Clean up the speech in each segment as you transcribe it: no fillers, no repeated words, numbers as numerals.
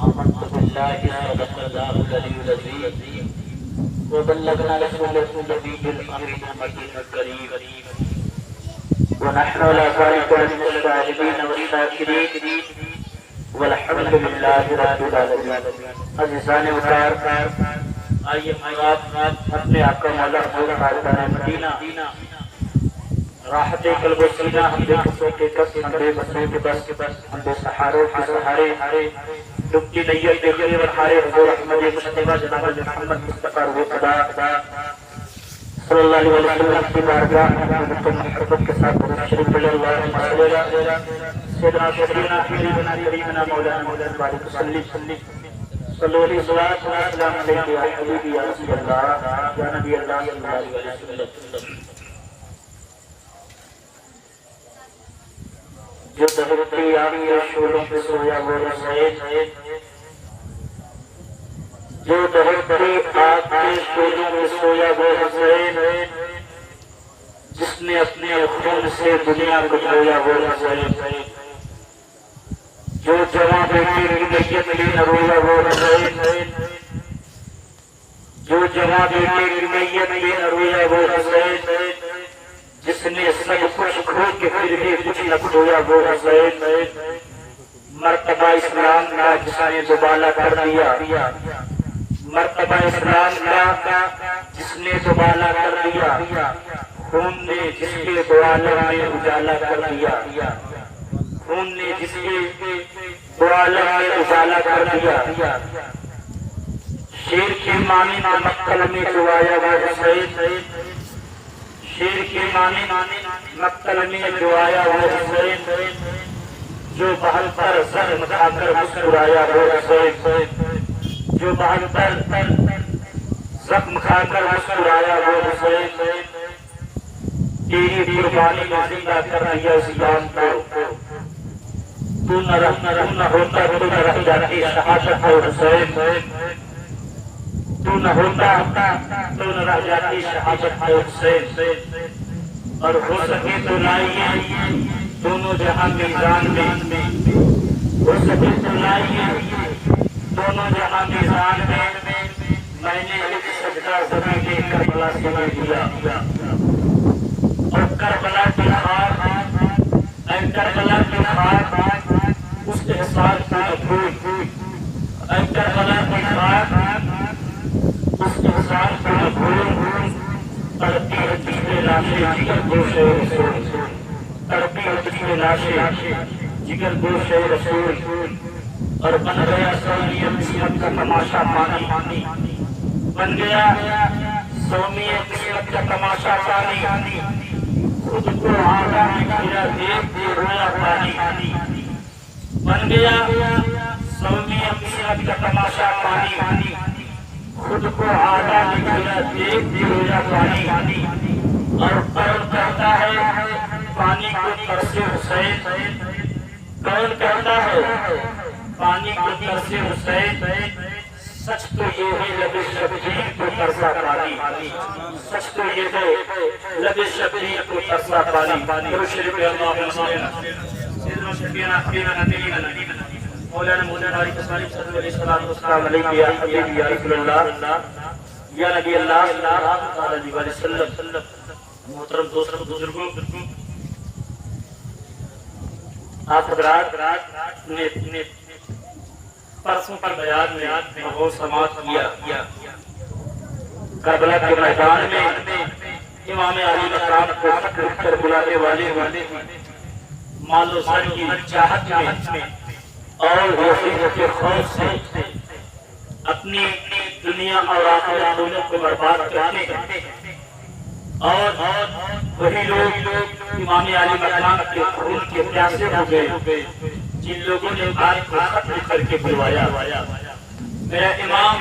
آمنت بالله صدق الله العلي العظيم وبلغنا رسوله النبي الأمين المكين الكريم ونحن على ذلك من الشاهدين والشاكرين والحمد لله رب العالمين. عزیزان وقار، آئیے آپ اپنے آقا مولا حضور خالدان مدینہ راحت قلب و سینہ ہمدے قصوں کے قص ہمدے بسوں کے بس ہمدے سحاروں کے سہارے ڈبتی نیت دیکھنے ورحارے حضور احمد مصطفیٰ جناب محمد مصطفیٰ روح خدا صلی اللہ علیہ وسلم کی بارگاہ محبت و محبت کے ساتھ درود شریف پڑھیں. اللہم صلی علی سیدنا شفیعنا حبیبنا کریمنا مولانا بارک وسلم صلو علیہ السلام علیکم یا حبیبی یا رسول اللہ یا نبی اللہ صلی اللہ علیہ وسلم. جو دہرتی آگ کے شعلوں پہ سویا وہ حسین، جو دہرتی آگ کے شعلوں پہ سویا وہ حسین، جس نے اپنے خون سے دنیا کو دھویا وہ حسین، جو جواں بیٹی کی میت میں نہ رویا وہ حسین، جو جواں بیٹی کی میت میں نہ رویا وہ حسین، جس نے سب کچھ کھو کے پھر بھی کچھ نہ کھویا وہ حسین، مرتبہ اسلام کا جس نے دوبالا کر دیا، مرتبہ اسلام کا جس نے دوبالا کر دیا، خون نے جس کے دوالوں میں اجالا کر دیا، خون نے جس کے دوالوں میں اجالا کر دیا، شیر کی مانند مقتل میں جو آیا وہ حسین، شیر کی مانند مقتل میں جو آیا وہ حسین، جو بہل پر زخم کھا کر مسکرایا وہ حسین، جو بہل پر زخم کھا کر مسکرایا وہ حسین، تیری قربانی میں زندہ کر دیا اس جان کو، تو نہ ہوتا تو نہ رہ جاتی شہادت وہ حسین، تو نہ ہوتا تو نہ رہ جاتی شہادت وہ حسین، اور ہو سکے تو لائیے دونوں جہاں میزان میں، ہو سکے تو لائیے دونوں جہاں میزان میں، میں نے ایک سجدہ زمین کے کربلا سے لے دیا، اور کربلا کی خاک، اے کربلا کی خاک اس احساس کو نہ بھول، اے کربلا کی خاک اس احساس کو نہ بھول، تڑپی ہے جس میں لاشیں جگر گوش رسول، تڑپی ہے جس میں لاشیں جگر گوش رسول، اور بن گیا سومی قسمت کا تماشا پانی، بن گیا سومی قسمت کا تماشا پانی، خود کو آگا میں گھرا دیکھ دے رویا پانی، بن گیا سومی قسمت کا تماشا پانی، خود کو آگا میں گھرا دیکھ دے رویا پانی، اور کون کہتا ہے پانی کو ترسے حسین، کون کہتا ہے پانی کو ترسے حسین، سچ تو یہ ہے لب شبیر کو ترسا پانی، سچ تو یہ ہے لب شبیر کو ترسا پانی. درود شریف اللہم صلی سیدنا شفیعنا حبیبنا کریمنا مولانا مولانا علی صلی اللہ علیہ وسلم یا حبیب یا رسول اللہ یا نبی اللہ صلی اللہ علیہ وسلم. محترم دوستوں بزرگوں، آپ حضرات نے پرسوں پر بیان میں بہت سماعت کیا، کربلا کے میدان میں امام علی مقام کو خط لکھ کر بلانے والے مال و زر کی چاہت میں اور وسیع کے خوف سے اپنی دنیا اور آخرت دونوں کو برباد کرتے ہیں، اور وہی لوگ امام علی مقام کے خون کے پیاسے ہو گئے جن لوگوں نے آج کو خط لکھ کر کے بلوایا. میرا امام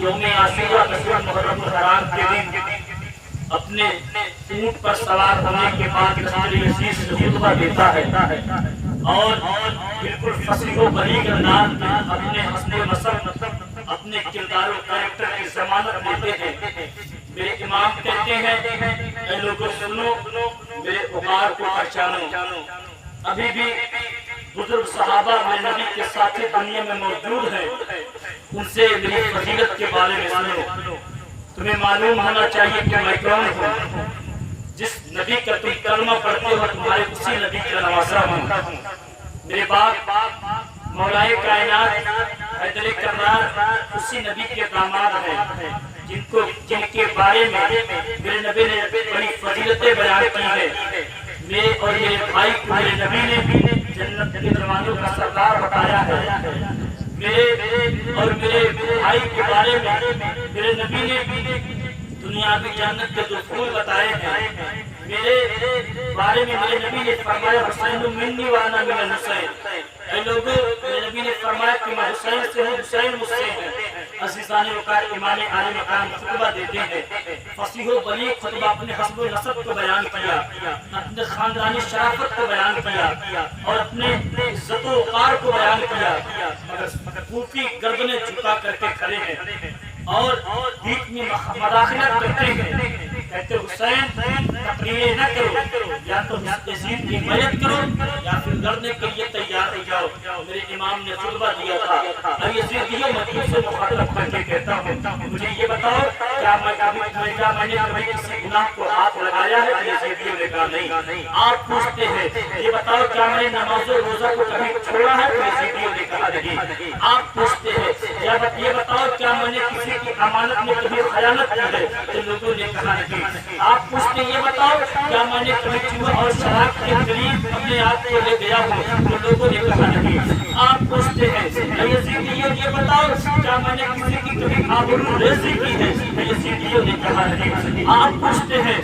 یوم عاشورہ محرم الحرام کے دن اپنے اونٹ پر سوار ہونے کے بعد عزیز سے خطبہ دیتا ہے، اور بالکل فصیح و بلیغ انداز میں اپنے حسن نسب، اپنے کردار و کریکٹر کی ضمانت دیتے ہیں. میرے امام کہتے ہیں اے لوگوں سنو، میرے عمار کو پہچانو، ابھی بھی बुजुर्ग सहाबा मेरे नबी के साथी दुनिया में मौजूद हैं, उनसे मेरी फजीलत के बारे में सुनो। तुम्हें मालूम होना चाहिए कि मैं कौन हूँ। जिस नबी का तुम कलमा पढ़ते हो तुम्हारे उसी नबी का नवासा हूँ। मेरे बाप मौलाए कायनात हैदर कर्रार उसी नबी के दामाद हैं, जिनके बारे में मेरे नबी ने बड़ी फजीलतें बयान की है। मेरे और मेरे भाई को मेरे नबी ने जन्नत के दरवाजों का सरदार बताया है। मेरे और मेरे भाई के बारे में मेरे नबी ने दुनियावी जन्नत के दुखूल बताए हैं। मेरे बारे में मेरे नबी ने फरमाया हुसैन मिन्नी व अना मिनल हुसैन। ऐ लोगों, मेरे नबी ने फरमाया कि मैं हुसैन से हूँ, हुसैन मुझसे है। अज़ीज़ान वक़ार इमाम आले मकाम खुतबा देते हैं, फसीहो बलीग खुतबा अपने हस्ब व नसब को बयान किया, अपने खानदानी शराफत को बयान किया और अपने इज्जत व वक़ार को बयान किया, मगर कूफी गर्दनें झुका करके खड़े हैं और बीच में मदाखलत करते हैं। कहते हुसैन तकरीरें न करो, या तो यजीद की मदद करो या फिर लड़ने के लिए तैयार हो जाओ। मेरे इमाम ने खुतबा दिया था, अब यजीदियों मैं से मुखातब करके कहता हूँ, मुझे ये बताओ क्या मैंने कभी किसी गुनाह को हाथ लगाया है? यजीदियों ने कहा नहीं। आप पूछते हैं ये बताओ क्या मैंने नमाज और रोजा को कभी छोड़ा है? यजीदियों ने कहा नहीं। आप पूछते हैं ये बताओ क्या मैंने किसी की अमानत में कभी खयानत की है? तो लोगों ने कहा नहीं। आप पूछते ये बताओ क्या मैंने कभी जुआ और शराब के करीब अपने आप को ले गया हूँ? तो लोगों ने कहा नहीं। आप पूछते हैं ये बताओ क्या मैंने किसी की कभी आबरू रेज़ी की है? यजीदियों ने कहा नहीं। आप पूछते हैं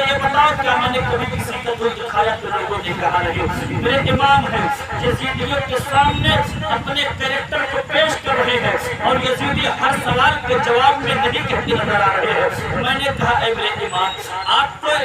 ये बताओ क्या मैंने कभी किसी का दिल दुखाया? तो लोगों ने कहा नहीं। मेरे इमाम हैं यजीदियों के सामने अपने कैरेक्टर को पेश कर रहे हैं और यजीदी हर सवाल के जवाब में नहीं कहते नजर आ रहे हैं। मैंने कहा ऐ मेरे इमाम, आपको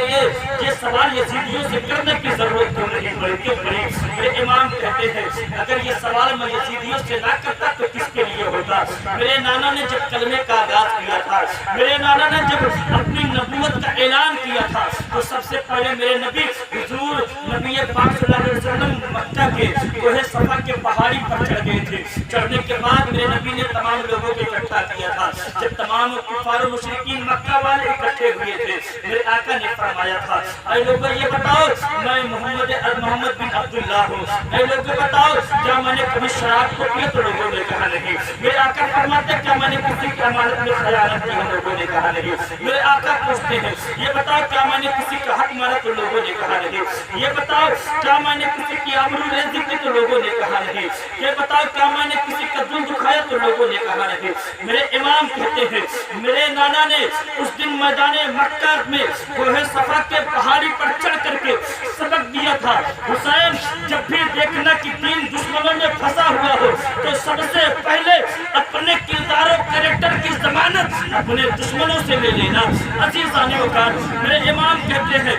ये सवाल यजीदियों से करने की जरूरत क्यों नहीं पड़ी? मेरे इमाम कहते हैं अगर ये सवाल मैं यजीदियों से ना करता तो किसके लिए होता? मेरे नाना ने जब कलमे का आगाज किया था, मेरे नाना ने जब अपनी नबूवत का ऐलान किया था, तो सबसे पहले मेरे नबी हुजूर नबी पाक सल्लल्लाहु अलैहि वसल्लम मक्का के कोहे सफा के पहाड़ी पर चढ़ गए थे। चढ़ने के बाद मेरे नबी ने तमाम लोगों को इकट्ठा किया था। जब तमाम कुफार मुशरिकीन मक्का वाले इकट्ठे हुए थे, मेरे आका ने फरमाया था ऐ लोगों ये बताओ मैं मोहम्मद बिन अब्दुल्ला हूँ। ऐ लोगों बताओ क्या मैंने कभी शराब को पिया? तो लोगों ने कहा नहीं। मेरे आका फरमाते क्या मैंने किसी की अमानत में खयानत की? लोगों ने कहा नहीं। मेरे आका पूछते हैं ये बताओ क्या मैंने किसी का हक मारा? तो लोगों ने कहा नहीं। ये बताओ क्या मैंने किसी की आबरू रेज़ी की? तो लोगों ने कहा नहीं। ये बताओ क्या मैंने किसी का दिल दुखाया? तो लोगों ने कहा नहीं। मेरे इमाम कहते हैं मेरे नाना ने उस दिन मैदाने मक्का में कोहे सफा के पहाड़ी पर चढ़ करके सबक दिया था, हुसैन जब भी देखना कि तीन दुश्मनों में फंसा हुआ हो तो सबसे पहले अपने किरदारों कैरेक्टर की जमानत अपने दुश्मनों से ले लेना। अज़ीज़ान वक़ार मेरे इमाम कहते हैं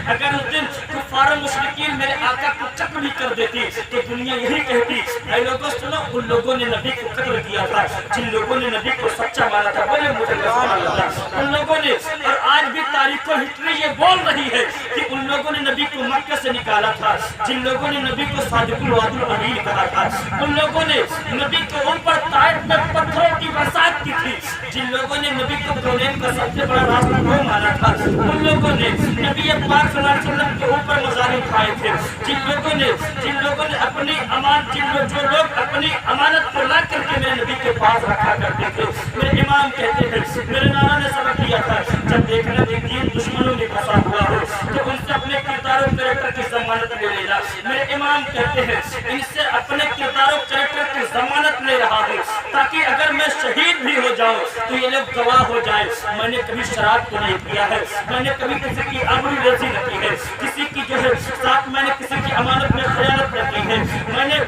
अगर उस दिन कुफार मुशरिकीन मेरे आका को चक भी कर देती तो दुनिया यही कहती ऐ लोगों सुनो उन लोगों ने नबी को कत्ल किया था, जिन लोगों ने नबी को सच्चा माना था। बोले मुझे उन लोगों ने, और आज भी तारीख और हिस्ट्री ये बोल रही है कि उन लोगों ने नबी को मक्का से निकाला था, जिन लोगों ने नबी को सादिकुल वादुल अमीन कहा था, उन लोगों ने नबी के ऊपर ताइफ में पत्थरों की बरसात की थी, जिन लोगों ने नबी को कौनैन का सबसे बड़ा रास्ता वो माना था, उन लोगों ने नबी पाक सल्लल्लाहु अलैहि वसल्लम के ऊपर मज़ालिम खाए थे, जिन लोगों ने अपनी जो लोग अपनी अमानत को ला करके मेरे नबी के पास रखा करते थे। मेरे इमाम कहते हैं मेरे नाना ने सबक दिया था जब देखना कि तीन दुश्मनों में फंसा हुआ हो तो उनसे अपने किरदार और कैरेक्टर की जमानत ले लेना। मेरे इमाम कहते हैं इनसे अपने किरदार और कैरेक्टर की जमानत ले रहा हूँ ताकि अगर मैं शहीद भी हो जाऊँ तो ये लोग गवाह हो जाए मैंने कभी शराब को नहीं किया है, मैंने कभी किसी की आबरू रेज़ी न की है, किसी की जो है साथ मैंने किसी की अमानत में खयानत न की है, मैंने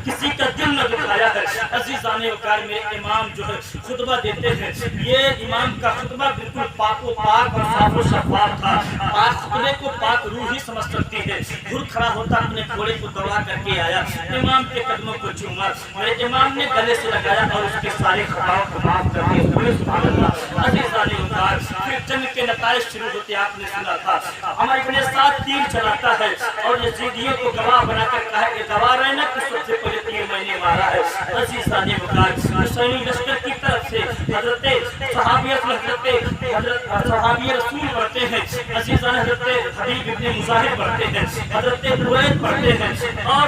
किसी का दिल न दुखाया है। अज़ीज़ान वकार मेरे इमाम जो है खुतबा देते हैं, ये इमाम का खुतबा बिल्कुल पाको पाक और साफ और शफाफ था। पाक खुतबे को पाक रूह ही समझ सकती है। खुद खड़ा होता अपने घोड़े को दौड़ा करके आया, इमाम के कदमों को चूमा, मेरे इमाम ने गले से लगाया और उसके सारे खताओं को माफ कर दिया। सुभान अल्लाह। अजीज़ाने वकार, फिर जंग के नताइज शुरू होते आपने सुना था। हमारे अपने साथ तीर चलाता है और यजीदियों को गवाह बनाकर कहा कि गवाह रहना कि सबसे पहले तीर मैंने मारा है। अजीज़ाने वकार, हुसैनी लश्कर की तरफ से हजरत सहाबी रसूल पढ़ते हैं, अजीज़ान हजरत हबीब इब्ने मुजाहिर पढ़ते हैं, हजरत बुरैद पढ़ते हैं और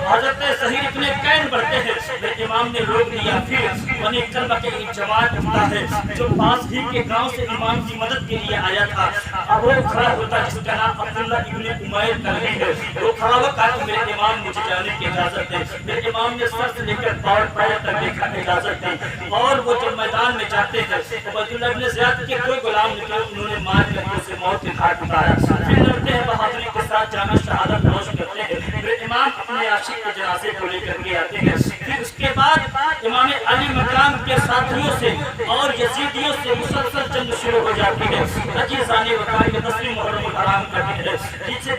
हजरत सहीर इब्ने कैन पढ़ते हैं। मेरे इमाम ने रोक दिया। फिर बनी कल्बा के एक जवान उठता है जो पास ही के गांव से इमाम की मदद के लिए आया था। अब वो खड़ा होता जिसका नाम अब्दुल्ला इब्ने उमैर कलबी है। वो खड़ा हुआ कहा मेरे इमाम मुझे जाने की इजाजत दे। मेरे इमाम ने सर से लेकर पैर तक देखा इजाजत दी और वो जब मैदान में जाते हैं तो अब्दुल्ला इब्ने ज़ियाद के कोई गुलाम निकले, उन्होंने मार कर उसे मौत के घाट उतारा। फिर लड़ते हैं बहादुरी के साथ जाना शहादत नौश करते हैं। मेरे इमाम अपने आशिक के जनाजे को लेकर के आते हैं। फिर उसके बाद इमाम अली मकाम के साथियों से और यजीदियों से मुसलसल जंग शुरू हो जाती है। अजीज़ाने वकार के 10वीं मुहर्रम हराम करते हैं,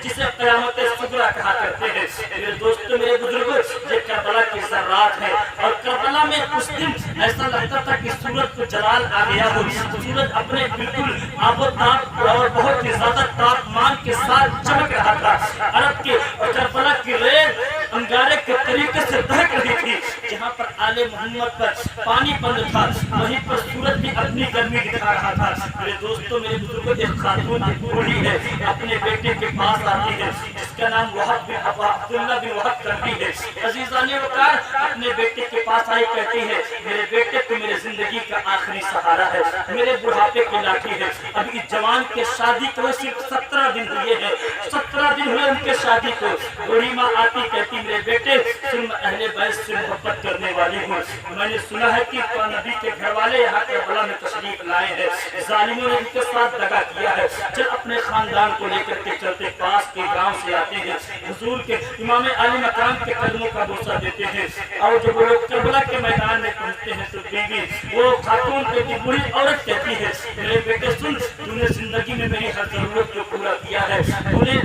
जिसे क़यामत सुगरा कहा करते हैं। मेरे दोस्तों, मेरे बुजुर्गों, ये करबला की ज़र्रात है और करबला में उस दिन ऐसा लगता था कि सूरज को जलाल आ गया हो। सूरज अपने बिल्कुल आबोताब और बहुत ही ज्यादा तापमान के साथ चमक रहा था। अरब के और करबला की रेत अंगारे के तरीके से दहक रही थी। जहाँ पर आले मोहम्मद पर पानी बंद था, वहीं पर सूरज भी अपनी गर्मी दिखा रहा था। मेरे दोस्तों, मेरे बुजुर्गों, एक खातून बूढ़ी है, अपने बेटे के पास आती है जिसका नाम अब्दुल्ला बिन वहब करती है। अजीज़ाने वकार अपने बेटे के पास आई, कहती है मेरे बेटे तो मेरे जिंदगी का आखिरी सहारा है, मेरे बुढ़ापे की लाठी है। अभी इस जवान के शादी को सिर्फ 17 दिन हुए हैं, 17 दिन हुए उनके शादी को। बूढ़ी माँ आती, कहती मेरे बेटे तुम अहले बैत से मोहब्बत करने वाली हूँ। मैंने सुना है कि नबी के घर वाले यहाँ करबला में तशरीफ लाए हैं, जालिमों ने इनके साथ दगा किया है। चल अपने खानदान को लेकर के चलते। पास के गांव से आते हैं, हुजूर के इमाम अली मकाम के कदमों का बोसा देते हैं और जब वो लोग करबला के मैदान में पहुंचते हैं तो बीवी वो खातून कहती, बूढ़ी औरत कहती है मेरे बेटे सुन, तूने जिंदगी में मेरी हर जरूरत को पूरा किया है, तूने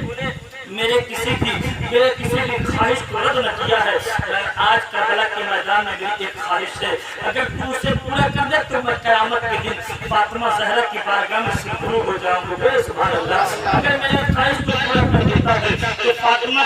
मेरे किसी भी ख्वाहिश को रद्द न किया है। आज करबला के मैदान में मेरी एक ख्वाहिश है, अगर तू उसे पूरा कर दे तो मैं क़यामत के दिन फातिमा ज़हरा की बारगाह में सिरफुरू हो जाऊंगा। सुभान अल्लाह। अगर मेरी ख्वाहिश को पूरा कर देता है तो फातिमा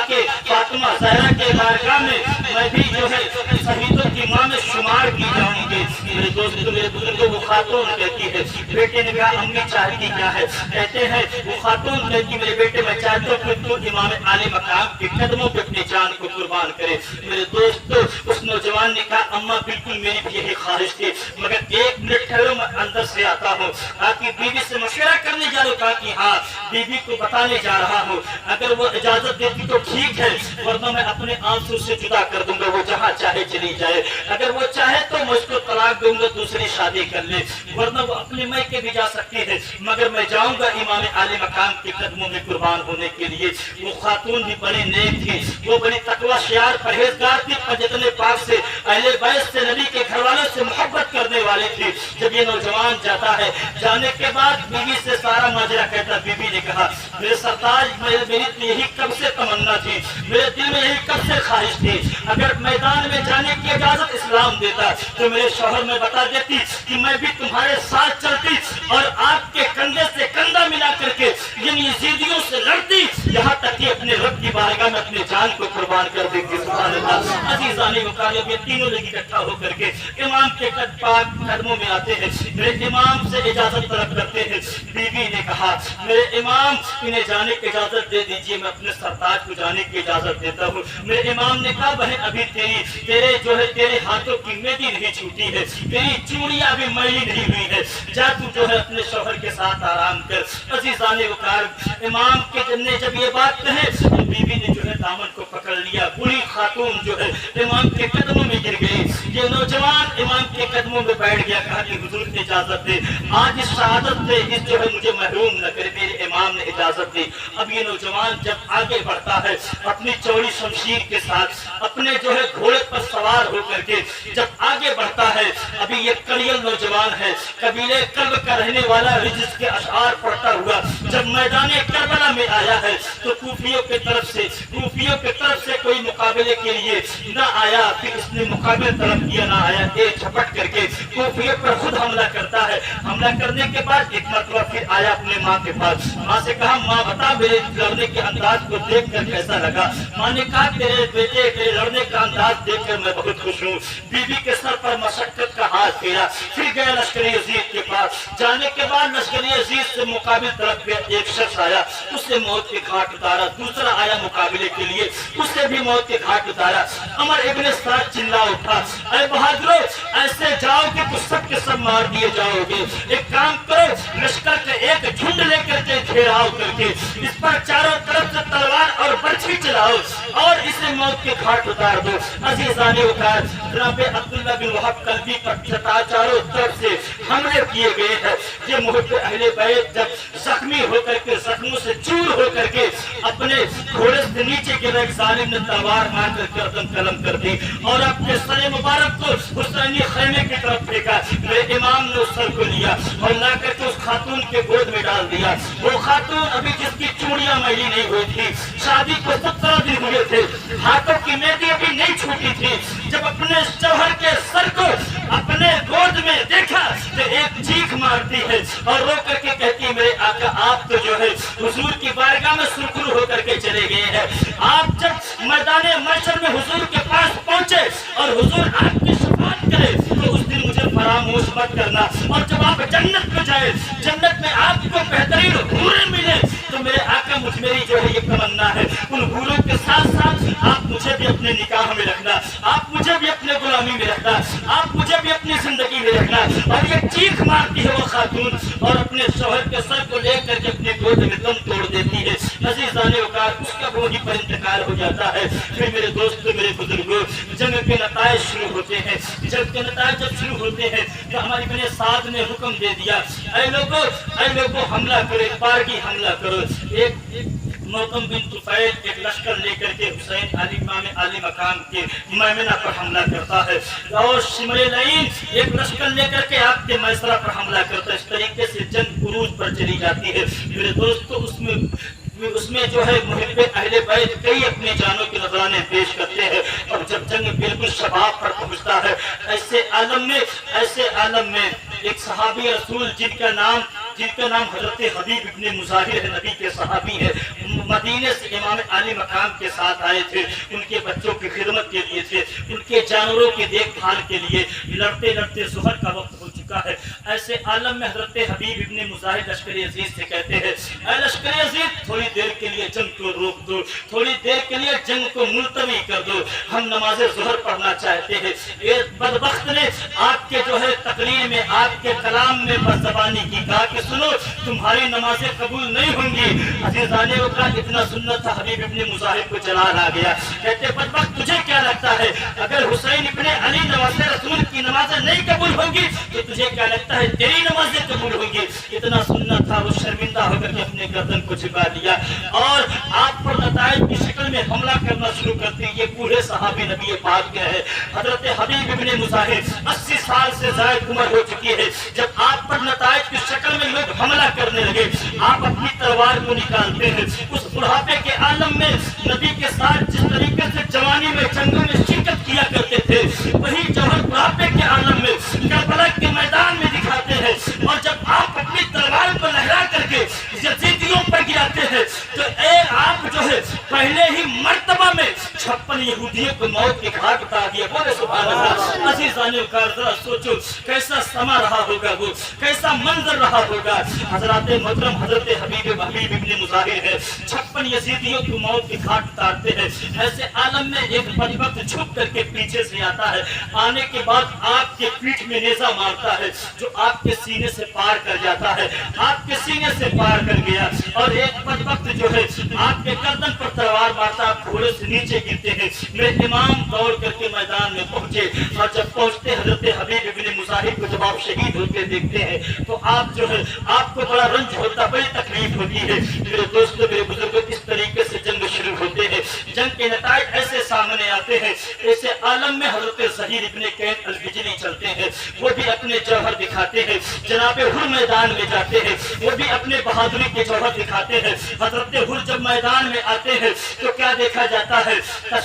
ज़हरा के बारगाह में मैं भी जो है शहीदों की मां में शुमार की जाऊंगी। मेरे दोस्तों, मेरे बुजुर्गों, वो खातून कहती है, बेटे ने कहा अम्मी चाहती क्या है? कहते हैं वो खातून कहती मेरे बेटे मैं चाहता हूँ कि तू इमाम आले मकाम के कदमों पे अपनी जान को कुर्बान करे। मेरे दोस्तों, उस नौजवान ने कहा अम्मा बिल्कुल मेरी भी यही ख्वाहिश थी, मगर एक मिनट ठहरो मैं अंदर से आता हूँ। ताकि बीवी से मशवरा करने जा रहा हूँ, कहा कि हाँ बीवी को बताने जा रहा हूँ, अगर वो इजाजत देती तो ठीक है, वरना मैं अपने आंसू से जुदा कर दूंगा, वो जहाँ चाहे चली जाए। अगर वो चाहे तो मैं उसको तलाक दूंगा, दूसरी शादी कर ले, वरना वो अपने मैके भी जा सकती है, मगर मैं जाऊंगा इमाम आले मकाम के कदमों में कुर्बान होने के लिए। वो खातून भी बड़ी नेक थी, वो बड़ी तकवा शियार परहेजगार थी, फजतने पाक से अहले बैत से नबी के घर वालों से मोहब्बत करने वाली थी। जब ये नौजवान जाता है, जाने के बाद बीवी से सारा माजरा कहता, बीवी ने कहा मेरे सरताज मेरी यही कब से तमन्ना थी, मेरे दिल में यही कब से ख्वाहिश थी, अगर मैदान में जाने की इजाजत इस्लाम देता तो मेरे शौहर में बता देती कि मैं भी तुम्हारे साथ चलती और आपके कंधे से कंधा मिला करके इन यजीदियों से लड़ती, यहाँ तक कि अपने रब की बारगाह में अपने जान को कुर्बान कर देंगे। सुभान अल्लाह। अजीज़ाने मुकालिब ये तीनों लोग इकट्ठा होकर के इमाम के कदमों में आते हैं, मेरे इमाम से इजाजत तलब करते हैं। बीवी ने कहा मेरे इमाम इन्हें जाने की इजाजत दे दीजिए, मैं अपने सरताज को जाने की इजाजत देता हूँ। मेरे इमाम ने कहा बहन अभी तेरे हाथों की मेहंदी नहीं छूटी है, तेरी चूड़ियां अभी मैली नहीं हुई है, जा तू जो है अपने शौहर के साथ आराम कर। अजीज़ाने वकार इमाम के जन्ने जब ये बात कहे तो बीवी ने जो है दामन को पकड़ लिया, बुरी खातून जो है इमाम के कदमों में गिर गई। ये नौजवान इमाम के कदमों में बैठ गया, कहा कि हुजूर इजाजत दे, आज इस शहादत से इस जो है मुझे महरूम न करे। मेरे इमाम इमाम ने इजाजत दी। अब ये नौजवान जब आगे बढ़ता है अपनी चौड़ी शमशीर के साथ, अपने जो है घोड़े पर सवार होकर के जब आगे बढ़ता है, अभी ये करियल नौजवान है, कबीले कर्ब का रहने वाला रिजिस के अशआर पढ़ता हुआ जब मैदान करबला में आया है तो कूफियों की तरफ से कोई मुकाबले के लिए न आया, फिर इसने मुकाबले तरफ किया ना आया, एक झपट करके कूफियों पर खुद हमला करता है। हमला करने के बाद एक मरतबा फिर आया अपने माँ के पास, माँ से कहा माँ बता मेरे लड़ने के अंदाज को देख कर कैसा लगा। माँ ने कहा तेरे बेटे के लड़ने का अंदाज देख कर मैं बहुत खुश हूँ। बीबी के सर पर मशक्कत का हाथ फेरा, फिर गया लश्कर यजीद के पास। जाने के बाद लश्कर यजीद से मुकाबिल तरफ के एक शख्स आया, उससे मौत के घाट उतारा। दूसरा आया मुकाबले के लिए, उससे भी मौत के घाट उतारा। अमर इब्ने साद चिल्ला उठा, अरे बहादुरो ऐसे जाओगे तो सब के सब मार दिए जाओगे। एक काम करो, लश्कर के एक झुंड लेकर के घेराव करके इस पर चारों तरफ से तलवार और बर्छी चलाओ और इसे मौत के घाट उतार दो। अजीजाने उतार जनाब अब्दुल्ला बिन वहाब कल्बी पर चारों तरफ से हमले किए गए हैं। ये मुहब्बे अहले बैत जब जख्मी होकर के जख्मों से चूर होकर के अपने घोड़े से नीचे गिरा, एक जालिम ने तलवार मार कर गर्दन कलम कर दी और अपने सर मुबारक को हुसैनी खैमे की तरफ फेंका। मेरे इमाम ने उस सर को लिया और ला करके उस खातून के गोद में डाल दिया। वो खातून अभी जिसकी चूड़ियां मैली नहीं हुई थी, शादी को 17 दिन हुए थे, हाथों की मेहंदी अभी नहीं छूटी थी, जब अपने शौहर के सर को अपने गोद में देखा तो एक चीख मारती है और रो करके कहती है मेरे आका आप तो जो है हुजूर की बारगाह में सुरखरू होकर के चले गए हैं। आप जब मैदान महशर में हुजूर के पास पहुंचे और हुजूर आपकी शफाअत करे तो उस दिन मुझे फरामोश मत करना, और जब आप जन्नत में जाए, जन्नत में आपको बेहतरीन हूरें मिले तो मेरे आका मुझ मेरी जो है ये तमन्ना है उन हूरों के साथ साथ आप मुझे भी अपने निकाह में रखना, आप मुझे भी अपने गुलामी में रखना, आप मुझे भी अपनी जिंदगी में रखना। और ये चीख मारती है वो खातून और अपने शौहर के सर को लेकर के अपने गोद में दम तोड़ देती है। अजीज़ाने औकात उसका वही पर इंतकाल हो जाता है। फिर मेरे दोस्तों मेरे बुजुर्गों जंग के नताइज शुरू होते हैं। जंग के नताइज जब शुरू होते हैं तो हमारी बने साथ ने हुक्म दे दिया ऐ लोगों हमला करो, एक बारगी हमला करो। एक मौकम बिन तुफैल एक लश्कर लेकर के हुसैन अली इमाम अली मकाम के मैमना पर हमला करता है और शिमरे लईन एक लश्कर लेकर के आपके मैसरा पर हमला करता है। इस तरीके से जंग उरूज पर चली जाती है। मेरे दोस्तों उसमें जो है मुहिब्बे अहले बैत कई अपने जानों के नजराने पेश करते हैं और जब जंग बिल्कुल शबाब पर पहुंचता है ऐसे आलम में एक सहाबी रसूल जिनका नाम हजरत हबीब इब्ने मुजाहिर है, नबी के सहाबी है, मदीने से इमाम अली मकाम के साथ आए थे, उनके बच्चों की खिदमत के लिए थे, उनके जानवरों की देखभाल के लिए। लड़ते लड़ते सुहर का वक्त हो चुका है। ऐसे आलम में हजरत हबीब इब्ने मुजाहिर लश्कर अजीज से कहते हैं ऐ लश्कर अजीज थोड़ी देर के लिए जंग को रोक दो, थोड़ी देर के लिए जंग को मुलतवी कर दो, हम नमाज ज़ुहर पढ़ना चाहते हैं। एक बदबख्त ने आपके जो है तकरीर में आपके कलाम में बदज़बानी की, कहा कि सुनो तुम्हारी नमाजें कबूल नहीं होंगी। अज़ीज़ाने वक़्त इतना सुन्नत था हबीब इब्ने मुजाहिर को जलाल आ गया। कहते बदबख्त तुझे क्या लगता है अगर हुसैन इब्ने अली नवासे रसूल की नमाजें नहीं कबूल होंगी तो तुझे क्या लगता है तेरी नमाजें कबूल होंगी। इतना सुन्नत था वो शर्मिंदा होकर के अपने गर्दन को झुका दिया और आप पर नताइज की शक्ल में हमला करना शुरू करते हैं। ये बूढ़े सहाबी नबी पाक के हैं। हजरत हबीब इब्ने मुजाहिर 80 साल से ज़ायद उम्र हो चुकी है। जब आप पर नताइज की शक्ल में लोग हमला करने लगे आप अपनी तलवार को निकालते हैं। उस बुढ़ापे के आलम में नबी के साथ जिस तरीके से जवानी में जंगों में शिरकत किया करते थे वही जौहर बुढ़ापे के आलम में करबला के मैदान में दिखाते हैं। और जब आप अपनी तलवार को लहरा करके यजीदियों पर गिराते हैं तो आप जो है पहले ही मर्तबा में 56 यहूदियों को मौत के घाट उतार दिया। बोले सुभान अल्लाह। अज़ीज़ाने औकात जरा सोचो कैसा समा रहा होगा, वो कैसा मंजर रहा होगा। हजरत मोहतरम हजरत हबीब इब्ने मुजाहिर है 56 यजीदियों को मौत के घाट उतारते हैं। ऐसे आलम में एक बदबख्त झुक करके पीछे से आता है, आने के बाद आपके पीठ में नेज़ा मारता है जो आपके सीने से पार कर जाता है। आपके सीने से पार कर गया और एक बदबख्त जो है आपके गर्दन पर तलवार मारता, आप घोड़े से नीचे गिरते हैं। मेरे इमाम दौड़ करके मैदान में पहुंचे और जब पहुंचते हजरत हबीब इब्ने मुजाहिर को जब आप शहीद होते देखते हैं तो आप जो है आपको बड़ा रंज होता, बड़ी तकलीफ होती है। मेरे दोस्तों, मेरे बुजुर्गों, इस तरीके से जंग शुरू होते हैं, जंग के नताइज ऐसे सामने आते हैं। ऐसे आलम में हजरत ज़हीर इब्ने कैन अल-बिजली चलते हैं, वो भी अपने जौहर दिखाते हैं। जनाब हुर मैदान में जाते हैं, वो भी अपने बहादुरी के जौहर दिखाते हैं। हजरत हुर जब मैदान में आते हैं तो क्या देखा जाता है,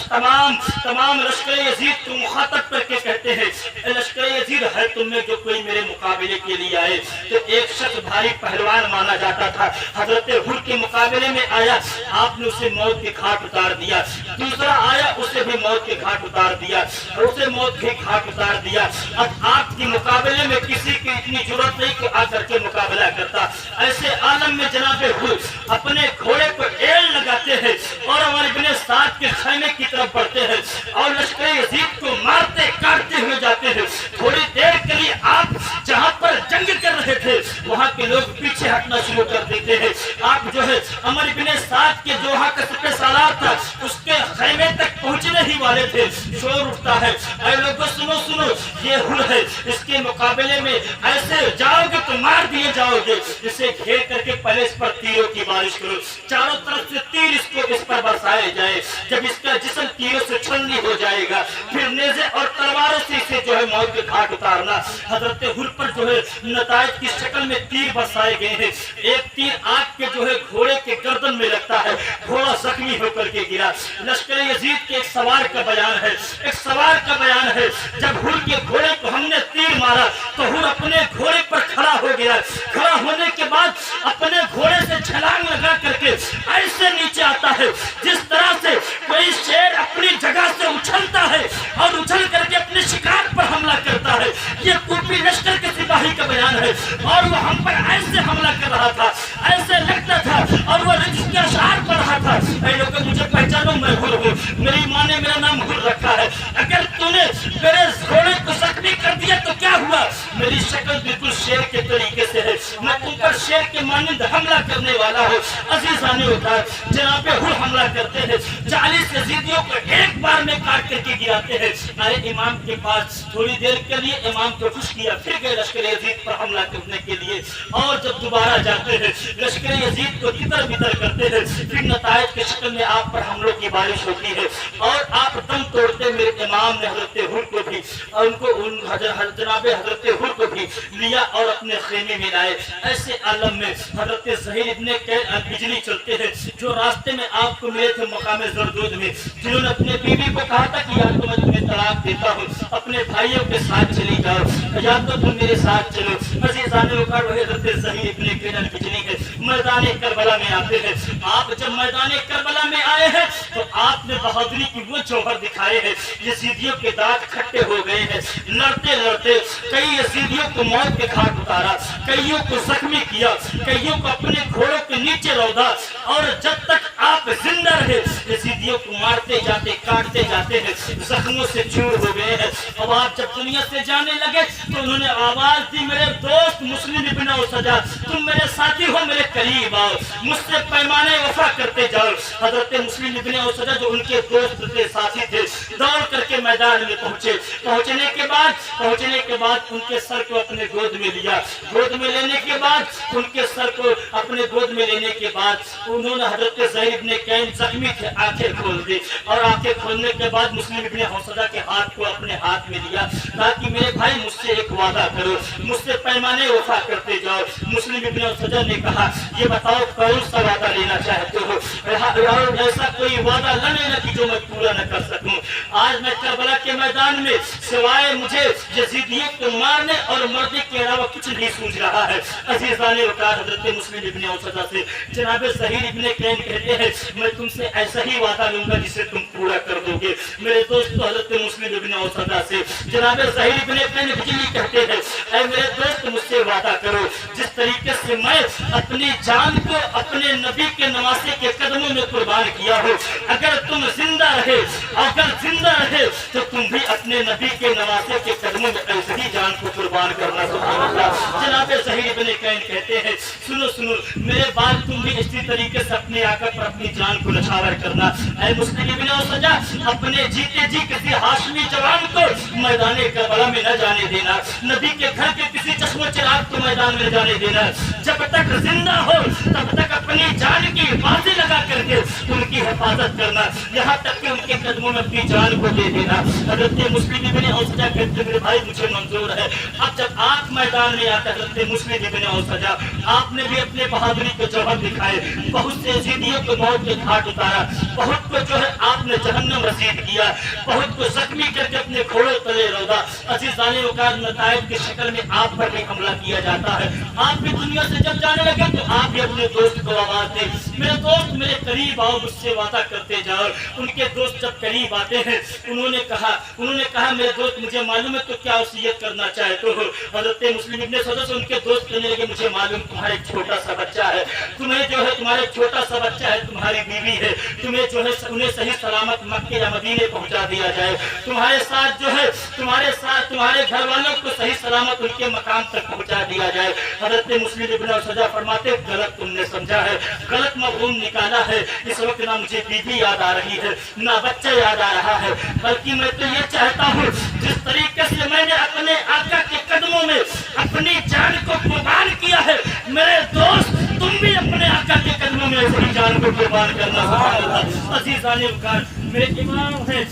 तमाम लश्कर यजीद को मुखातब करके कहते हैं, लश्कर यजीद है तुम में जो कोई मेरे मुकाबले के लिए आए। तो एक शख्स भारी पहलवान माना जाता था, हजरत हुर के मुकाबले में आया, आपने उसे मौत के घाट उतार दिया। दूसरा आया, उसे भी मौत के घाट उतार दिया, उसे मौत के घाट उतार दिया। अब आपके मुकाबले में किसी की इतनी जरूरत नहीं कि आकर के मुकाबला करता। ऐसे आलम में जनाब हुर अपने घोड़े को एल लगाते हैं और हमारे इब्ने साद के खैमे की तरफ बढ़ते हैं और लश्कर यजीद को मारते काटते हुए जाते हैं। थोड़ी देर के लिए आप जहां पर जंग कर रहे थे वहां के लोग पीछे हटना शुरू कर देते हैं। आप जो है अमर इब्ने साद के जोहा का सुपे सालार था, उसके खैमे तक पहुंचने ही वाले थे। शोर उठता है, ऐ लोगों सुनो सुनो, ये हुर है, इसके मुकाबले में ऐसे जाओगे तो मार दिए जाओगे। इसे घेर करके पहले इस पर तीरों की बारिश करो, चारों तरफ से तीर इस पर बरसाए जाए। जब इसका जिस्म तीरों से छलनी हो जाएगा, फिर नेज़े और तलवारों से इसे जो है मौत के घाट उतारना। हजरत हुर पर जो है नताइज की शक्ल में तीर बरसाए गए हैं। एक तीर आग के जो है घोड़े के गर्दन में लगता है, घोड़ा जख्मी होकर के गिरा। लश्कर यजीद के एक सवार का बयान है, एक सवार का बयान है, जब हुर के घोड़े को हमने तीर मारा तो हुर अपने घोड़े पर खड़ा हो गया। खड़ा होने के बाद अपने घोड़े से छलांग लगा करके ऐसे नीचे आता है जिस तरह से कोई शेर अपनी जगह से उछलता है और उछल करके अपने शिकार पर हमला करता है। ये कुर्बी लश्कर के सिपाही का बयान है और वो हम पर ऐसे हमला कर रहा था, ऐसे लगता था और वो रिज्क के अशार पढ़ रहा था, ऐ लोग मुझे पहचानो, मैं हुर हूँ, मेरी माँ ने मेरा नाम हुर रखा है। अगर तूने मेरे घोड़े को जख्मी कर दिया तो क्या हुआ, मेरी शक्ल बिल्कुल शेर के तरीके से है, मैं तुम पर शेर के मानंद हमला करने वाला हूँ। अजीजाने उतार जनाब हुर हमला करते हैं, 40 यजीदियों को एक बार में काट करके गिराते हैं। आए इमाम के पास, थोड़ी देर के लिए इमाम को खुश किया, फिर गए लश्कर यजीद पर हमला करने के लिए। और जब दोबारा जाते हैं लश्कर यजीद को तितर बितर करते हैं, फिर नताइज की शक्ल में आप पर हमलों की बारिश होती है और आप दम तोड़ते मेरे इमाम ने हजरत हुर को भी और उनको जनाब हजरत हुर को भी लिया और अपने खेमे में लाए। ऐसे आलम में हजरत ज़हीर इब्ने कैन अल-बिजली चलते हैं, जो रास्ते में आपको मिले थे मकाम ज़रदूद में, जिन्होंने अपने बीवी को कहा था कि या तो मैं तुम्हें तलाक देता हूँ, अपने भाइयों के साथ चली जाओ या तो तुम मेरे साथ चलो। अज़ीज़ाने वक़ार हजरत ज़हीर इब्ने कैन अल-बिजली के मैदान करबला में आते हैं। आप जब मैदान करबला में आए हैं तो आपने बहादुरी की वो जौहर दिखाए हैं। यजीदियों के दांत खट्टे हो गए हैं, लड़ते लड़ते कई यजीदियों को मौत के घाट उतारा, कईयों को जख्मी किया, कईयों को अपने घोड़ों के नीचे रौदा और जब तक आप जिंदा रहे यजीदियों को मारते जाते काटते जाते हैं, जख्मों से चूर हो गए हैं। अब आप जब दुनिया से जाने लगे तो उन्होंने आवाज दी, मेरे दोस्त मुस्लिम इब्ने उसजा, तुम मेरे साथी हो, मेरे करीब आओ, मुझसे पैमाने वफा करते जाओ। हजरत मुस्लिम इब्ने उसजा जो उनके दोस्त थे, साथी थे, दौड़ करके मैदान में पहुंचे। पहुंचने के बाद उनके सर को अपने गोद में लिया। गोद में लेने के बाद उनके सर को अपने गोद में लेने के बाद उन्होंने हजरत ज़हीर इब्ने कैन जख्मी थे, आंखें खोल दी और आंखें खोलने के बाद मुस्लिम इब्ने उसजा के हाथ को अपने हाथ में लिया, ताकि मेरे भाई मुझसे एक वादा करो, मुझसे पैमाने वफा करते जाओ। मुस्लिम इब्ने उसजा ने कहा, ये बताओ कौन सा वादा लेना चाहते हो, और ऐसा कोई वादा न लेना कि जो मैं पूरा न कर सकूं। आज मैं करबला के मैदान में सिवाय मुझे यजीदियों को मारने और मरने के अलावा कुछ नहीं सूझ रहा है। अज़ीज़ाने वक़ार हज़रत मुस्लिम इब्ने उसजा से जनाब ज़हीर इब्ने कैन कहते हैं, मैं तुमसे ऐसा ही वादा लूंगा जिसे तुम पूरा कर दोगे। मेरे दोस्तों, हज़रत मुस्लिम इब्ने उसजा से जनाब ज़हीर इब्ने कैन बिजली कहते हैं, ऐ मेरे दोस्त मुझसे वादा करो, जिस तरीके से मैं अपनी जान को अपने नबी के नवासे के कदमों में कुर्बान किया हो, अगर तुम जिंदा रहे तो तुम भी अपने नबी के नवासे के कदमों में ऐसे ही जान को कुर्बान करना। सुभान अल्लाह। जनाब ज़हीर इब्ने कैन कहते हैं, सुनो सुनो मेरे बाल, तुम भी इसी तरीके से अपने आका पर अपनी जान को नछावर करना। ऐ मुस्लिम इब्न औसजा, अपने जीते जी किसी हाशमी जवान को मैदान करबला में न जाने देना, नबी के घर के किसी चश्मो चिराग को मैदान में जाने देना। जब तक जिंदा हो तब तक अपनी जान की बाजी लगा करके उनकी हिफाजत करना, यहाँ तक कि उनके कदमों में अपनी जान को दे देना। हज़रत मुस्लिम इब्न औसजा कहते मेरे भाई मुझे मंजूर है। अब जब आप मैदान में आते हज़रत मुस्लिम इब्न औसजा, आपने भी अपने बहादुरी के जौहर दिखाए, बहुत से जिद्दियों को मौत के घाट उतारा, बहुत को जो है आपने जहन्नम रसीद किया, बहुत को जख्मी करके अपने घोड़ों तले रौदा। अज़ीज़ाने वक़ार नताइब की शक्ल में आप पर भी हमला किया जाता है। आप भी दुनिया से जब जाने लगे तो आप भी अपने दोस्त को आवाज दे, मेरे दोस्त मेरे करीब आओ, मुझसे वादा करते जाओ। उनके दोस्त जब करीब आते हैं उन्होंने कहा मेरे दोस्त मुझे मालूम है तो क्या वसीयत करना चाहते हो। हज़रत मुस्लिम इब्न औसजा से उनके दोस्त कहने लगे मुझे मालूम तुम्हारे छोटा सा बच्चा है, तुम्हें जो है तुम्हारे छोटा सा बच्चा है, तुम्हारी बीवी है, तुम्हें जो है उन्हें सही सलामत मक्के या मदीने पहुंचा दिया जाए, तुम्हारे साथ जो है तुम्हारे घर वालों को सही सलामत उनके मकाम तक पहुंचा दिया जाए। हज़रत मुस्लिम इब्न औसजा फरमाते गलत तुमने समझा है, गलत मफ़हूम निकाला है। इस वक्त ना मुझे बीवी याद आ रही है ना बच्चा याद आ रहा है, बल्कि मैं तो ये चाहता हूँ जिस तरीके से मैंने अपने आका के कदमों में अपनी जान को कुर्बान किया है, मेरे दोस्त तुम भी अपने आका के कदमों में अपनी जान को कुर्बान करना। सुभान अल्लाह। अज़ीज़ाने वक़ार, मेरे इमाम हैं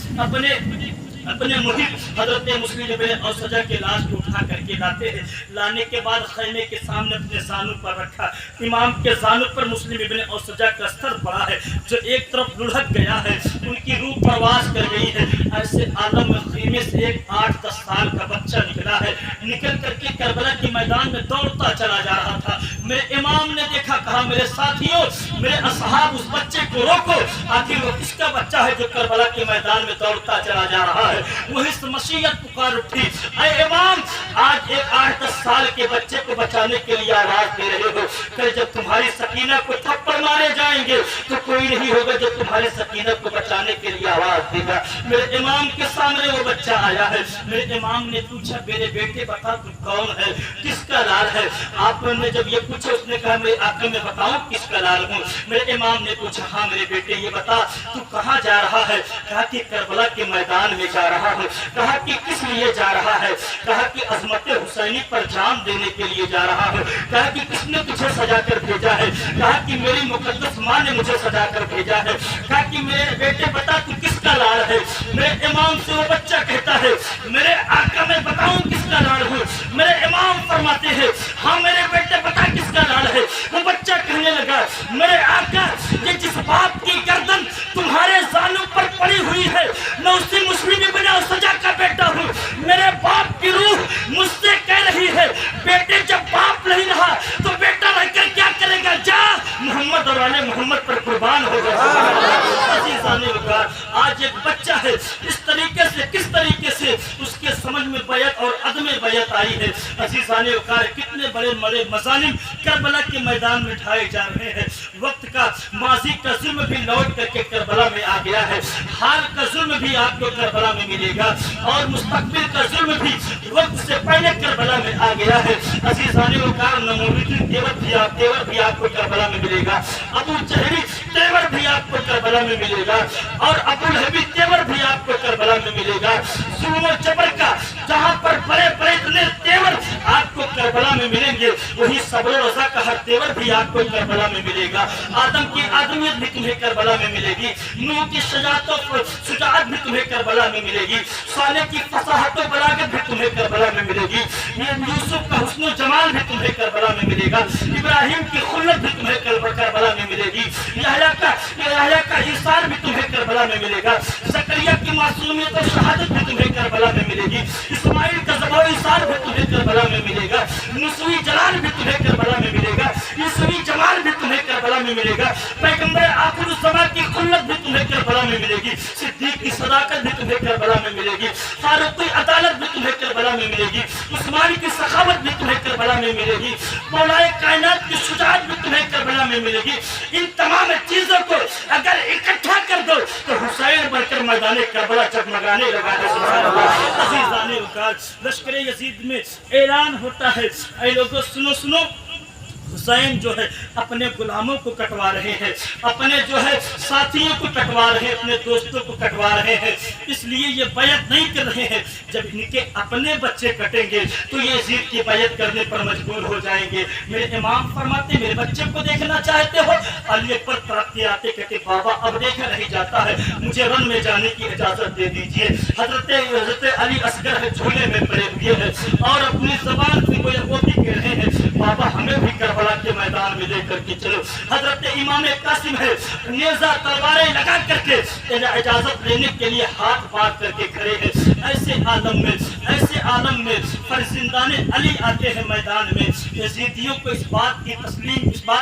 अपने मुहिब हज़रत मुस्लिम इब्न औसजा के लाश को उठा करके लाते हैं। लाने के बाद खैमे के सामने अपने जानू पर रखा, इमाम के जानू पर मुस्लिम इब्न औसजा का स्तर पड़ा है जो एक तरफ लुढ़क गया है, उनकी रूह परवास कर गई है। ऐसे आलम में खैमे से एक 8-10 साल का बच्चा निकला है, निकल करके करबला के मैदान में दौड़ता चला जा रहा था। मेरे इमाम ने देखा, कहा मेरे साथियों मेरे असहाब उस बच्चे को रोको, आखिर वो किसका बच्चा है जो करबला के मैदान में दौड़ता चला जा रहा है। वही मसीयत पुकार उठी, ऐ इमाम आज एक 8-10 साल के बच्चे को बचाने के लिए आवाज दे रहे हो, कल जब तुम्हारी सकीना को थप्पड़ मारे जाएंगे तो कोई नहीं होगा जो तुम्हारे सकीना को बचाने के लिए आवाज देगा। मेरे इमाम के सामने वो बच्चा आया है। मेरे इमाम ने पूछा मेरे बेटे बता तू कौन है, किसका लाल है। आपने जब ये पूछा उसने कहा मेरे आका मैं बताऊं किसका लाल हूँ। मेरे इमाम ने पूछा हाँ मेरे बेटे ये बता तू कहाँ जा रहा है। कहा कि करबला के मैदान में जा रहा हूँ। कहा कि किस लिए जा रहा है। कहा कि अजमत हुसैनी पर जान देने के लिए जा रहा हूँ। कहा कि किसने तुझे सजा कर भेजा है। कहा कि मेरी मुकद्दस माँ ने मुझे सजा कर भेजा है। कहा कि मेरे बेटे बता तू किसका लाल है। मेरे इमाम से वो बच्चा कहता है मेरे आका मैं बताऊं किसका लाल हूँ। मेरे इमाम फरमाते हैं हाँ मेरे बेटे बता किसका लाल है। वो बच्चा कहने लगा मेरे आका ये जिस बाप की गर्दन तुम्हारे जानू पर पड़ी हुई है मैं उसी मुस्लिम इब्न औसजा का बेटा हूँ। मेरे बाप की रूह मुझसे कह रही है बेटे जब बाप नहीं रहा तो बेटा रहकर क्या करेगा, जा मोहम्मद और आले मोहम्मद पर कुर्बान हो गया। आज एक बच्चा है इस तरीके से किस तरीके से उसके समझ में बैत और अदम बैत आई है। अज़ीज़ाने वक़ार कितने बड़े बड़े मज़ालिम करबला के मैदान में ढाए जा रहे हैं। वक्त का माजी का जुल्म भी लौट करके करबला में आ गया है। हाल का जुल्म भी आपको करबला में मिलेगा और मुस्तकबिल का जुल्म भी वक्त से पहले करबला में आ गया है। अज़ीज़ाने वक़ार नमूरुद्दीन तेवर भी आपको करबला में मिलेगा। अबू जहली तेवर भी आपको करबला में मिलेगा और अबू लहबी तेवर भी आपको करबला में मिलेगा। जुल्म जबर का जहाँ पर बड़े बड़े इतने तेवर आपको करबला में मिलेंगे वही सब्र रज़ा का हर तेवर भी आपको करबला में मिलेगा। आदम की आदमियत भी तुम्हें करबला में मिलेगी। नूह की शुजाअत भी तुम्हें करबला में मिलेगी। साले की फसाहत और बलागत भी तुम्हें करबला में मिलेगी। यूसुफ का हुस्न जमाल भी तुम्हें करबला में मिलेगा। इब्राहिम की खुल्लत भी तुम्हें करबला में मिलेगी। यहया का ईसार भी तुम्हें करबला में मिलेगा। ज़करिया की मासूमियत और शहादत भी तुम्हें करबला में मिलेगी। इस्माइल का ज़बह ईसार भी तुम्हें करबला में मिलेगा। नुसवी जलाल भी तुम्हें करबला में मिलेगा। यूसुफी जमाल भी तुम्हें करबला में मिलेगा। पैगंबर आखिर ज़मान की खुल्लत भी तुम्हें करबला में मिलेगी। सिद्दीक की सदाकत भी तुम्हें करबला में मिलेगी। फारूक की अदालत भी तुम्हें करबला में मिलेगी। उस्मान की सखावत भी तुम्हें करबला में मिलेगी। मौलाए कायनात की शुजाअत भी तुम्हें करबला में मिलेगी। इन तमाम चीजों को अगर इकट्ठा कर दो तो हुसैन बनकर मैदान करबला जगमगाने लगा है। सुभान अल्लाह। अज़ीज़ाने वक़ार लश्कर यज़ीद में ऐलान होता है ऐ लोगों सुनो सुनो हुसैन जो है अपने गुलामों को कटवा रहे हैं, अपने जो है साथियों को कटवा रहे हैं, अपने दोस्तों को कटवा रहे हैं, इसलिए ये बैत नहीं कर रहे हैं। जब इनके अपने बच्चे कटेंगे तो ये यजीद की बैत करने पर मजबूर हो जाएंगे। मेरे इमाम फरमाते, मेरे बच्चे को देखना चाहते हो? अली पर तरफ के आते कहते, बाबा अब देखा नहीं जाता है, मुझे रन में जाने की इजाजत दे दीजिए। हजरत अली असगर है, झूले में पड़े हुए हैं और अपनी जबान से वो भी कह रहे हैं, बाबा हमें भी करबला के मैदान में लेकर के चलो। हजरत इमाम कासिम है, नेज़ा तलवारें लगा करके इजाजत लेने के लिए हाथ बांध करके खड़े हैं। ऐसे आलम में फरजिंदाने अली आते हैं मैदान में। यजीदियों को इस बात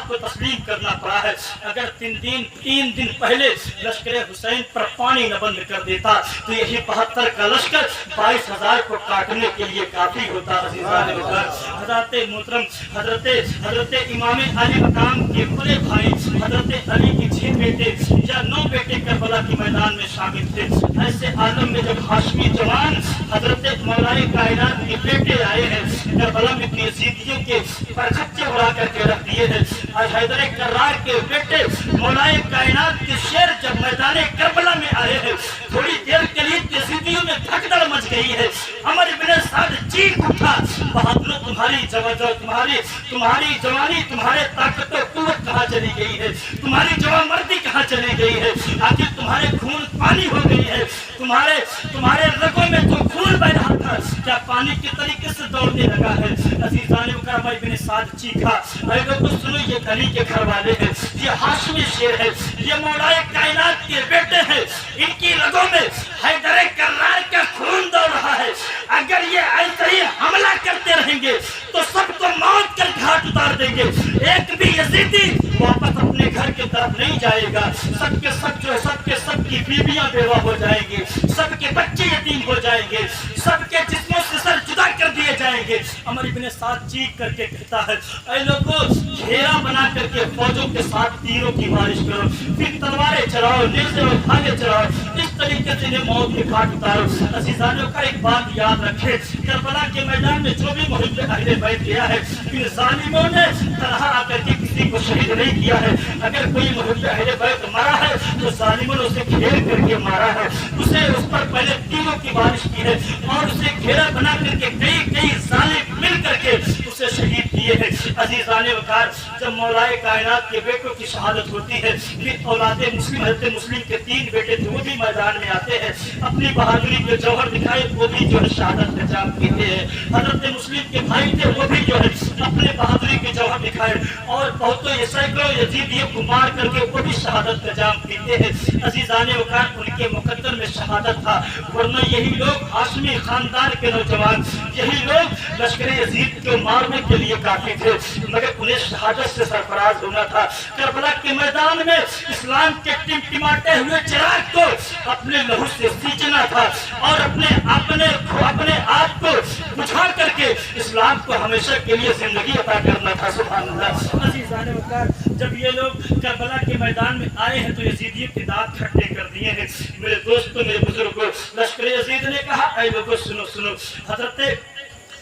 को तस्लीम करना पड़ा है। अगर तीन दिन पहले लश्कर हुसैन पर पानी न बंद कर देता तो यही 72 का लश्कर 22,000 को काटने के लिए काफी होता। हजरत मोहतरम हजरत इमाम अली मकाम के बड़े भाई हजरत अली के 6 बेटे या 9 बेटे करबला के मैदान में शामिल थे। ऐसे आलम में जब हाशमी जवान हजरत मौलाए कायनात के बेटे आए हैं, करबला में यजीदियों के परखच्चे उड़ा करके रख दिए हैं। हैदर कर्रार के बेटे मौलाए कायनात के शेर जब मैदान करबला में आए हैं, थोड़ी देर के लिए यजीदियों में भगदड़ मच गई है। अमर इब्न साद चीख उठा, बहादुर तुम्हारी तुम्हारी जवानी, तुम्हारे ताकत और कुव्वत कहाँ चली गई है? तुम्हारी जवामर्दी कहाँ चली गई है? आखिर तुम्हारे खून पानी हो गई है? तुम्हारे रगों में जो खून बह रहा था क्या पानी के तरीके से दौड़ने लगा है? अजीजान मुकर्रमा इब्न साद चीखा, अरे लोगों सुनो, ये अली के घर वाले हैं, ये हाशमी शेर है, ये मौलाए कायनात के बेटे हैं, इनकी रगों में हैदर कर्रार का खून दौड़ रहा है। अगर ये ऐसे ही हमला करते रहेंगे तो सबको मौत कर घाट उतार देंगे। एक भी यजीदी वापस अपने घर के तरफ नहीं जाएगा। सबके सब जो है सबकी बीवियां बेवा हो जाएंगी, सबके बच्चे यतीम हो जाएंगे, सबके जिस्मों से सर जुदा कर दिए जाएंगे। अमर इब्न साद चीख करके कहता है, ऐ लोगों, घेरा बना करके फौजों के साथ तीरों की बारिश करो, फिर तलवारें चलाओ, नेज़े और भाले चलाओ, इस तरीके से इन्हें मौत के घाट उतारो। अज़ीज़ानों का एक बात याद रखें, करबला के मैदान में जो भी मुहिब अहले बैत गया है, इन जालिमों ने तरह आकर के किसी को शहीद नहीं किया है। अगर कोई मुहिब अहले बैत मरा है तो जालिमों ने उसे घेर करके मारा है, उस पर पहले तीरों की बारिश की है और उसे घेरा बना करके कई जालिम मिल करके उसे शहीद किए हैं। अज़ीज़ाने वक़ार, जब मौलाए कायनात के बेटों की शहादत होती है, फिर औलादे मुस्लिम हज़रत मुस्लिम के 3 बेटे थे, वो भी मैदान में आते हैं, अपनी बहादुरी के जौहर दिखाए, वो भी जो है शहादत का जाम पीते हैं। हज़रत मुस्लिम के भाई थे, वो भी जो है अपने बहादुरी के जौहर दिखाए और बहुतों ये सैकड़ों यजीदियों को मार करके वो भी शहादत का जाम पीते हैं। अज़ीज़ाने वक़ार, उनके मुकद्दर में शहादत था, वरना यही लोग हाशमी खानदान के नौजवान, यही लोग लश्कर यजीद को मारने के लिए काफी थे, मगर उन्हें शहादत से सरफराज होना था। करबला के मैदान में इस्लाम के टिमटिमाते हुए चिराग को अपने लहू से सींचना था और अपने आप को बुझा करके इस्लाम को हमेशा के लिए जिंदगी अता करना था। सुभान अल्लाह। अज़ीज़ाने वक़ार, जब ये लोग करबला के मैदान में आए हैं तो यजीदियों के दांत खट्टे कर दिए हैं। मेरे दोस्तों, मेरे बुजुर्गों, लश्कर यजीद ने कहा, ऐ लोगों सुनो, हजरत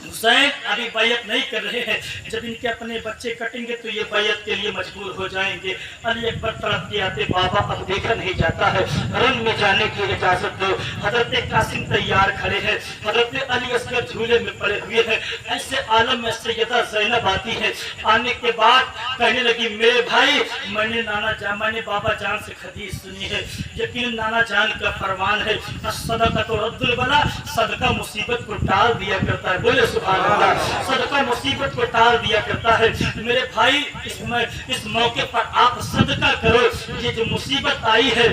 हुसैन अभी बैत नहीं कर रहे हैं, जब इनके अपने बच्चे कटेंगे तो ये बैत के लिए मजबूर हो जाएंगे। अली अकबर तरफ के आते, बाबा अब देखा नहीं जाता है, रन में जाने की इजाजत दो। हजरत कासिम तैयार खड़े हैं, हजरत अली असगर झूले में पड़े हुए हैं। ऐसे आलम में सैयदा ज़ैनब आती है, आने के बाद कहने लगी, मेरे भाई, मैंने बाबा जान से हदीस सुनी है, यकीन नाना जान का फरमान है, सदका तो रद्दुल बला, सदका मुसीबत को टाल दिया करता है। बोले सुभान अल्लाह। सदका मुसीबत को टाल दिया करता है। मेरे भाई, इस मौके पर आप सदका करो। ये जो मुसीबत आई है,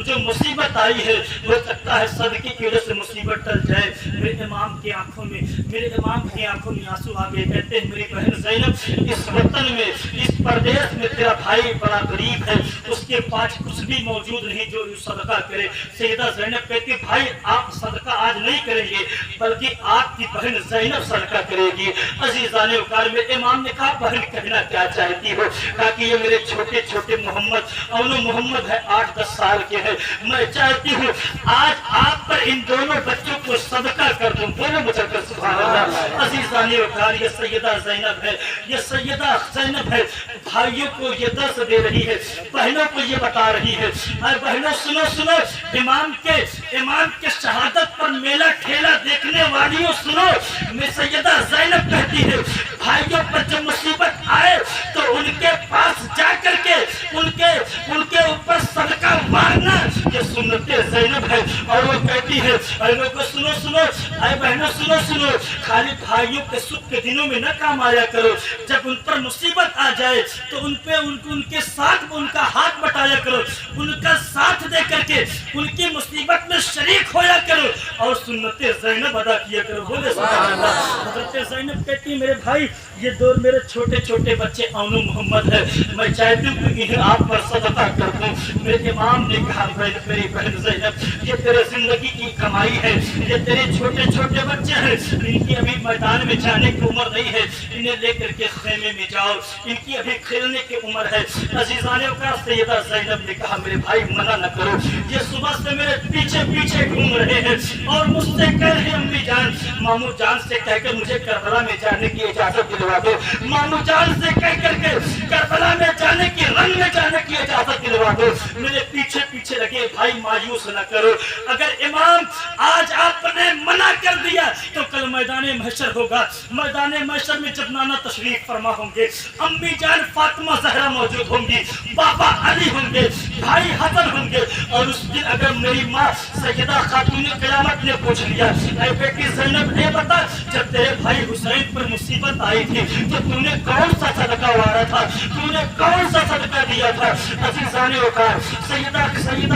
जो मुसीबत आई है, हो सकता है सदके की वजह से मुसीबत टल जाए। मेरे इमाम की आंखों में आंसू आ गए। कहते हैं, मेरी बहन ज़ैनब, इस वतन में, इस प्रदेश में तेरा भाई बड़ा गरीब है, उसके पास कुछ भी मौजूद नहीं जो सदका करे। सैयदा ज़ैनब कहती, भाई आप सदका आज नहीं करेंगे, बल्कि आपकी बहन ज़ैनब सदका करेगी। अज़ीज़ाने वक़ार, मेरे इमाम ने कहा, बहन कहना क्या चाहती हो? ताकि ये मेरे छोटे मोहम्मद है, 8-10 साल के हैं, मैं चाहती हूँ आज आप पर इन दोनों बच्चों को सदका कर दूं। बोलो मुझे सुभान अजीज़ान वकार, ये सैयदा ज़ैनब है, ये सैयदा ज़ैनब है। भाइयों को ये दर्स दे रही है, बहनों को ये बता रही है। और बहनों सुनो सुनो, इमाम के शहादत पर मेला ठेला देखने वालियों सुनो, मैं सैयदा ज़ैनब कहती है, भाइयों पर जब मुसीबत आए तो उनके पास जाकर के उनके ऊपर सदका मारना, ये सुन्नते ज़ैनब है। और वो कहती है, अरे लोगों सुनो सुनो, अरे बहनों सुनो सुनो, खाली भाइयों के सुख के दिनों में न काम आया करो, जब उन पर मुसीबत आ जाए तो उनके साथ उनका हाथ बटाया करो, उनका साथ दे करके उनकी मुसीबत में शरीक होया करो और सुन्नते ज़ैनब अदा किया करो। बोले सुभान अल्लाह। हज़रत ज़ैनब कहती, मेरे भाई ये दो मेरे छोटे छोटे बच्चे औनो मोहम्मद है, मैं चाहती हूँ कि इन्हें आप पर सदका कर दूं। मेरे इमाम ने कहा, मेरी बहन ज़ैनब, ये तेरे जिंदगी की कमाई है, ये तेरे छोटे छोटे बच्चे हैं, इनकी अभी मैदान में जाने की उम्र नहीं है, इन्हें लेकर के खेमे में जाओ, इनकी अभी खेलने की उम्र है। अजीज़ान वकार, सैयदा ज़ैनब ने कहा, मेरे भाई मना न करो, ये सुबह से मेरे पीछे पीछे घूम रहे हैं और मुझसे कह रहे अम्मी जान, मामू जान से कहकर मुझे करबला में जाने की इजाजत दिलवा दो, मामू जान से कह करके करबला में जाने की, रंग में जाने की इजाजत दिलवा दो। मेरे पीछे पीछे लगे, भाई मायूस न करो, अगर इमाम आज आपने मना कर दिया तो कल मैदान महशर होगा, मैदान महशर में जब नाना तशरीफ फरमा होंगे, अम्मी जान फातिमा ज़हरा मौजूद होंगी, बाबा अली होंगे, भाई हसन होंगे, और उस दिन अगर मेरी माँ सैयदा खातून क़यामत ने पूछ लिया, ऐ बेटी ज़ैनब ने बता, जब तेरे भाई हुसैन पर मुसीबत आई थी तो तूने कौन सा सदका वारा था, तूने कौन सा सदका दिया था? अज़ीज़ान वकार, सैयदा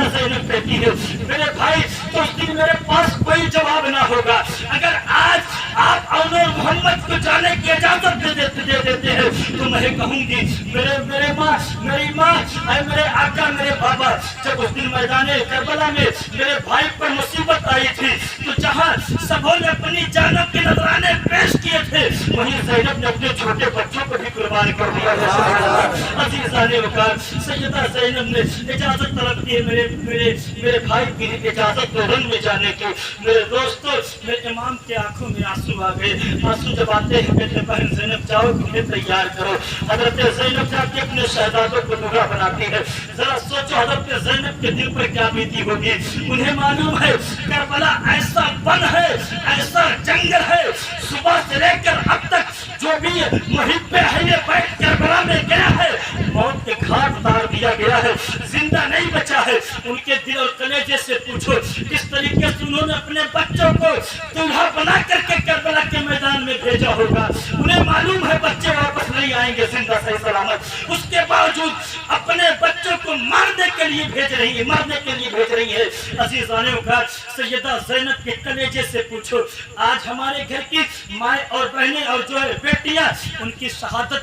ज़ैनब कहती है, मेरे भाई तो उस दिन मेरे पास कोई जवाब ना होगा, अगर आज आप औनो मोहम्मद को जाने की इजाजत दे देते हैं तो मैं कहूंगी, मेरी माँ मेरे आका, मेरे बाबा, जब उस दिन मैदान करबला में मेरे भाई पर मुसीबत आई थी तो जहाँ सबों ने अपनी जानों के नजराने पेश किए थे, वहीं ज़ैनब ने अपने छोटे बच्चों को भी कुर्बान कर दिया है। अज़ीज़ान वकार, सैयदा ज़ैनब ने इजाजत तलब की मेरे भाई की इजाजत को रंग में जाने की। मेरे दोस्तों, मेरे इमाम के आंखों में आंसू आ गए, आंसू जब आते हैं कहते, बहन ज़ैनब जाओ, तुम्हें तैयार करो। हज़रत ज़ैनब जाके अपने शहजादों को दुआ बनाती है। जरा सोचो हज़रत ज़ैनब के दिल पर क्या बीती होगी। उन्हें मालूम है करबला ऐसा वन है, ऐसा जंगल है, सुबह से लेकर अब तक जो भी मुहिब्बे अहले बैत करबला में गया है, मौत के घाट उतार दिया गया है, जिंदा नहीं बचा है। उनके दिल और कलेजे से पूछो किस तरीके से उन्होंने अपने बच्चों को दूल्हा बना करके करबला के मैदान में भेजा होगा। उन्हें मालूम है बच्चे वापस नहीं आएंगे जिंदा सही सलामत, उसके बावजूद अपने बच्चों को मारने के लिए भेज रही है। अज़ीज़ान वकार, सैयदा ज़ैनब के कलेजे से पूछो, आज हमारे घर की माए और बहनें और जो है बेटियां, उनकी शहादत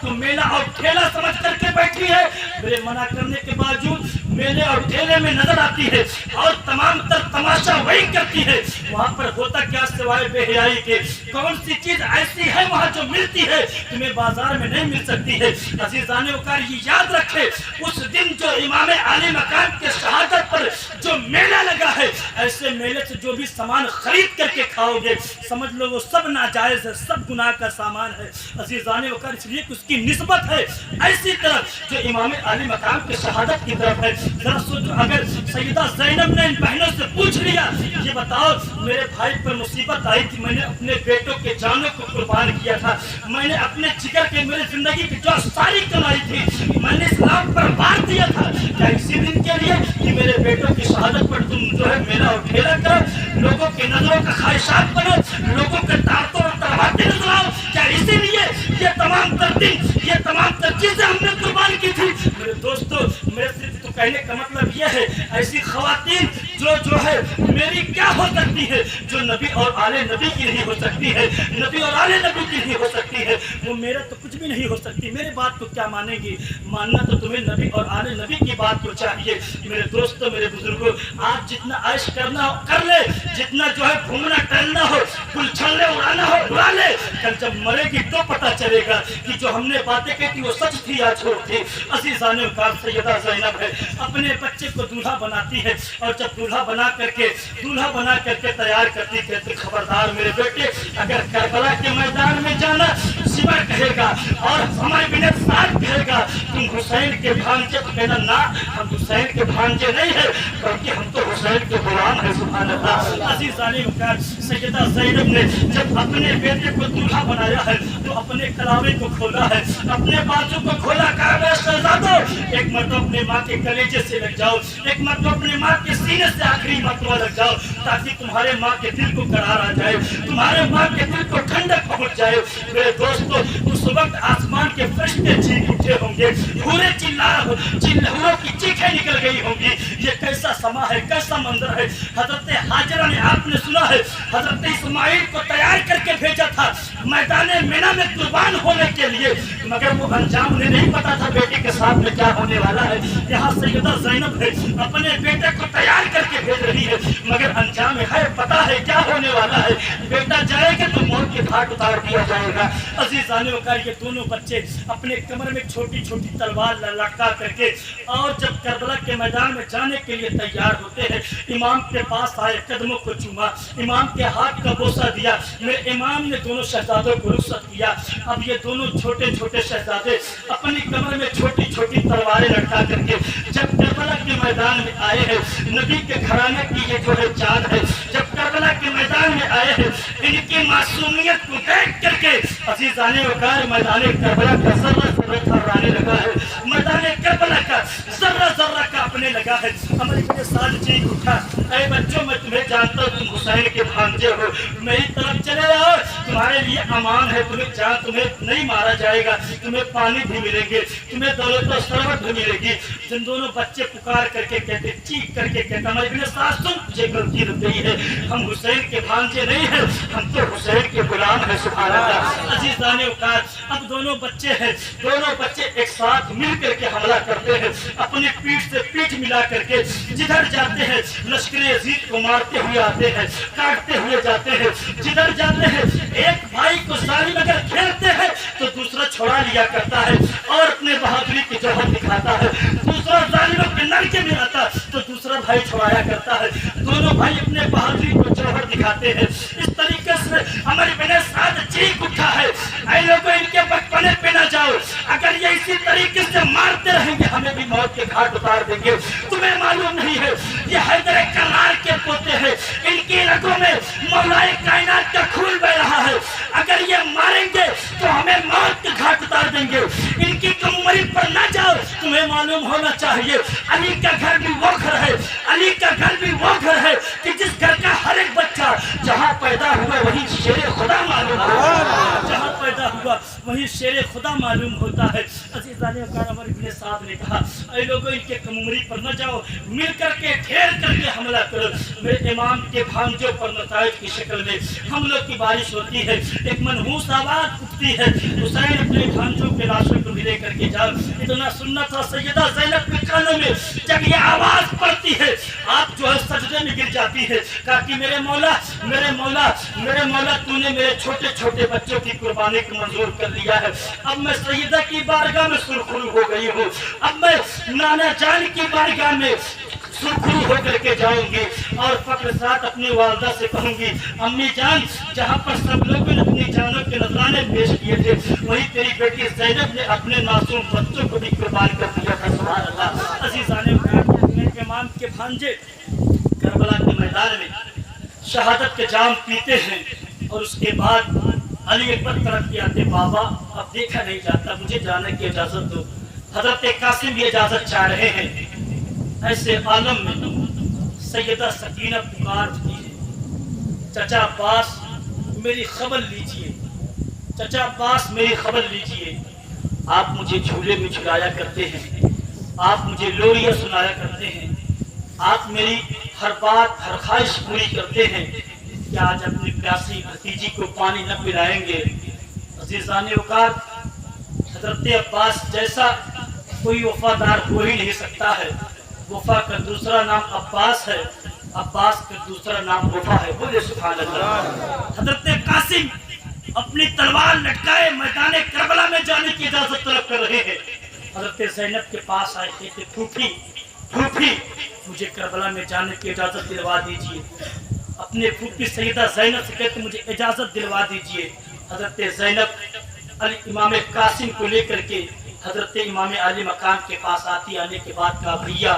को मेला और ठेला समझ करके बैठी है। मेरे मना करने के बावजूद मेले और ठेले में नजर आती है और तमाम तर तमाशा वही करती है। वहाँ पर होता क्या सिवाय बेहयाई के? कौन सी चीज ऐसी है वहाँ जो मिलती है तुम्हें बाजार में नहीं मिल सकती है? अज़ीज़ान वकार, ये याद रखे, उस दिन जो इमाम आली मकाम के शहादत पर जो मेला लगा है, ऐसे मेले से जो भी सामान खरीद करके खाओगे समझ लो वो सब नाजायज है, सब गुनाह का सामान है। अज़ीज़ान वकार, इसलिए उसकी निस्बत है ऐसी तरफ जो इमाम आली मकाम के शहादत की तरफ है। जरा सोचो, अगर सैयदा ज़ैनब ने इन बहनों से पूछ लिया, ये बताओ मेरे भाई पर मुसीबत आई थी, मैंने अपने बेटों के जानों को कुर्बान किया था, मैंने अपने जिगर के मेरे जिंदगी की जो सारी कमाई थी मैंने इस्लाम पर मार दिया था, क्या इसी दिन के लिए कि मेरे बेटों की शहादत पर तुम जो है मेला और ठेला करो, लोगों के नजरों का ख्वाहिशात बनो, लोगों के ताकतों और तरवाते नजर आओ? क्या इसीलिए ये तमाम तर दिन, ये तमाम तर चीजें हमने कुर्बान की थी? मेरे दोस्तों, मेरे सिर्फ तो कहने का मतलब यह है, ऐसी खवातीन जो है मेरी क्या हो सकती है, जो नबी और आले नबी की नहीं हो सकती है, नबी और आले नबी की नहीं हो सकती है, वो मेरा तो कुछ भी नहीं हो सकती। मेरे बात को क्या मानेंगी? मानना तो तुम्हें नबी और आले नबी की बात को चाहिए। मेरे दोस्तों, मेरे बुजुर्गों, आज जितना ऐश करना हो कर ले, जितना जो है घूमना टहलना हो, गुलछल्ले उड़ाना हो उड़ा ले, कल जब मरेगी तो पता चलेगा कि जो हमने बातें की थी वो सच थी या झूठ थी। अज़ीज़ान वकार, सैयदा ज़ैनब है, अपने बच्चे को दूल्हा बनाती है, और जब दूल्हा बना करके तैयार करती है, तो खबरदार मेरे बेटे, अगर करबला के मैदान में जाना शिवा कहेगा और हमारे बिना साथ कहेगा तुम हुसैन के भांजे, तो कहना ना, हम हुसैन के भांजे नहीं है, बल्कि हम तो हुसैन के गुलाम है। सुभान अल्लाह। अज़ीज़ाने मुक़र्रर, सैयदा ज़ैनब ने जब अपने बेटे को दूल्हा बनाया है तो अपने कलावे को खोला है, अपने बाजू को खोला, कहा शहज़ादो, एक मरतबा अपने माँ के कलेजे से लग जाओ, एक मरतबा अपने माँ के सीने से आखिरी मरतबा लग जाओ, ताकि तुम्हारे माँ के दिल को करार आ जाए, तुम्हारे माँ के दिल को ठंडक पहुंच जाए। मेरे दोस्तों, उस वक्त आसमान के फरिश्ते चीख उठे होंगे, हूरें हूरों की चीखें निकल गई होंगी। ये कैसा समा है, कैसा मंजर है। हजरत हाजरा ने, आपने सुना है, हजरत इस्माइल को तैयार करके भेजा था मैदान मिना में कुर्बान होने के लिए, मगर वो अंजाम उन्हें नहीं पता था बेटे के साथ में क्या होने वाला है। यहाँ सैयदा ज़ैनब है, अपने बेटे को तैयार करके भेज रही है, मगर अंजाम है, पता है क्या होने वाला है, बेटा जाएगा तो मौत के घाट उतार दिया जाएगा। अज़ीज़ाने वक़ार, ये दोनों बच्चे अपने कमर में छोटी छोटी तलवार लटका करके और जब करबला के मैदान में जाने के लिए तैयार होते हैं, इमाम के पास आए, कदमों को चूमा, इमाम के हाथ का बोसा दिया, मेरे इमाम ने दोनों शहजादों को रुखसत किया। अब ये दोनों छोटे छोटे शहजादे अपनी कमर में छोटी छोटी तलवारें लटका करके जब करबला के मैदान में आए हैं, नबी के घराने की ये जो है चाँद है, जब करबला के मैदान में आए हैं, इनकी मासूमियत को देख करके अज़ीज़ाने वक़ार मैदान करबला का ज़र्रा ज़र्रा थर्राने लगा है, मैदान करबला का ज़र्रा ज़र्रा कांपने लगा है। हमारे मेरे साथ चीख उठा, ऐ बच्चों, मैं तुम्हें जानता हूँ, तुम हुसैन के भांजे हो, मेरी तरफ चले आओ, तुम्हारे लिए अमान है, तुम्हें नहीं मारा जाएगा, तुम्हें पानी भी मिलेंगे, तुम्हें दौलत और सरवत भी मिलेगी। जिन दोनों बच्चे पुकार करके कहते, चीख करके कहते, हमारे बिना सास सुन, तुझे गलती लग गई है, हम हुसैन के भांजे नहीं है, हम तो हुसैन के गुलाम है। सुभान अल्लाह। अज़ीज़ाने वक़ार, अब दोनों बच्चे हैं, दोनों बच्चे एक साथ मिल करके हमला करते हैं, अपनी पीठ से पीठ मिला करके जिधर जाते हैं लश्कर यज़ीद को मारते हुए आते हैं, काटते हुए जाते हैं, जिधर जाते हैं एक भाई को जालिम अगर खेलते हैं तो दूसरा छुड़ा लिया करता है और अपने बहादुरी की जौहर दिखाता है, दूसरा जालिमों के नरके में आता तो दूसरा भाई छुड़ाया करता है, दोनों भाई अपने बहादुरी को जौहर दिखाते हैं। इस तरीके से हमारे बिना साथ चीख उठा है, ऐ लोगों, इनके बचपने पे ना जाओ, अगर ये इसी तरीके से मारते रहेंगे हमें भी मौत के घाट उतार देंगे। तुम्हें मालूम नहीं है, ये हैदर करार के पोते हैं, इनकी रगों में मौलाए कायनात का खून बह रहा है, अगर ये मारेंगे तो हमें मौत के घाट उतार देंगे। इनकी कमरी पर ना जाओ, तुम्हें मालूम होना चाहिए अली का घर भी वो घर है, अली का घर भी वो घर है कि जिस घर का हर एक बच्चा जहाँ पैदा हुआ वही शेर खुदा मालूम होता, जहाँ पैदा हुआ वही शेर खुदा मालूम होता है। अज़ीज़ाने वक़ार, हमारे अपने साहब ने कहा, ऐ लोगों, इनके कमरी पर न जाओ, मिल करके घेर करके हमला करो। मेरे इमाम के भांजों पर नताइज की शक्ल में हमलों की बारिश होती है, एक मनहूस आवाज उठती है, हुसैन अपने भांजों के लाशों को मिले करके जाओ। इतना सुनना था सैयदा ज़ैनब के कानों में, जब ये आवाज पड़ती है आप जो है सजदे में गिर जाती है, कहा कि मेरे मौला, मेरे मौला, मेरे मौला, तूने मेरे छोटे छोटे बच्चों की कुर्बानी को मंजूर कर लिया है, अब मैं सैयदा की बारगाह में सुरखरू हो गई हूँ, अब मैं नाना जान की बारगाह में सुरखरू होकर के जाऊंगी और फख्र साथ अपनी वालदा से कहूंगी, अम्मी जान, जहाँ पर सब लोगों ने अपनी जानों के नजराने पेश किए थे वही तेरी बेटी ज़ैनब ने अपने मासूम बच्चों को भी कुर्बान कर दिया था। सुभान अल्लाह। अज़ीज़ाने वक़ार, इमाम के भांजे करबला के मैदान में शहादत के जाम पीते हैं और उसके बाद अली अकबर तरफ के आते, बाबा अब देखा नहीं जाता, मुझे जाने की इजाजत दो। हजरत कासिम भी इजाजत चाह रहे हैं। ऐसे आलम में सैयदा सकीना पुकार उठती है, चचा अब्बास मेरी खबर लीजिए, चचा अब्बास मेरी खबर लीजिए, आप मुझे झूले में झुलाया करते हैं, आप मुझे लोरियां सुनाया करते हैं, आप मेरी हर बात हर ख्वाहिश पूरी करते हैं, क्या आज अपनी प्यासी भतीजी को पानी न पिलाएंगे? अज़ीज़ाने वक़ार, हज़रत अब्बास जैसा कोई वफादार हो ही नहीं सकता है। वफा का दूसरा नाम अब्बास है, अब्बास का दूसरा नाम वफा है। बोले सुभान अल्लाह। हज़रत कासिम अपनी तलवार लटकाए मैदान करबला में जाने की इजाजत तलब कर रहे हैं। हज़रत ज़ैनब के पास आए थे, फूफी फूफी मुझे करबला में जाने की इजाजत दिलवा दीजिए। अपने फूफी सैयदा ज़ैनब से कहते मुझे इजाजत दिलवा दीजिए। हजरत ज़ैनब अली इमाम कासिम को लेकर के हजरत इमाम अली मकाम के पास आती, आने के बाद कहा भैया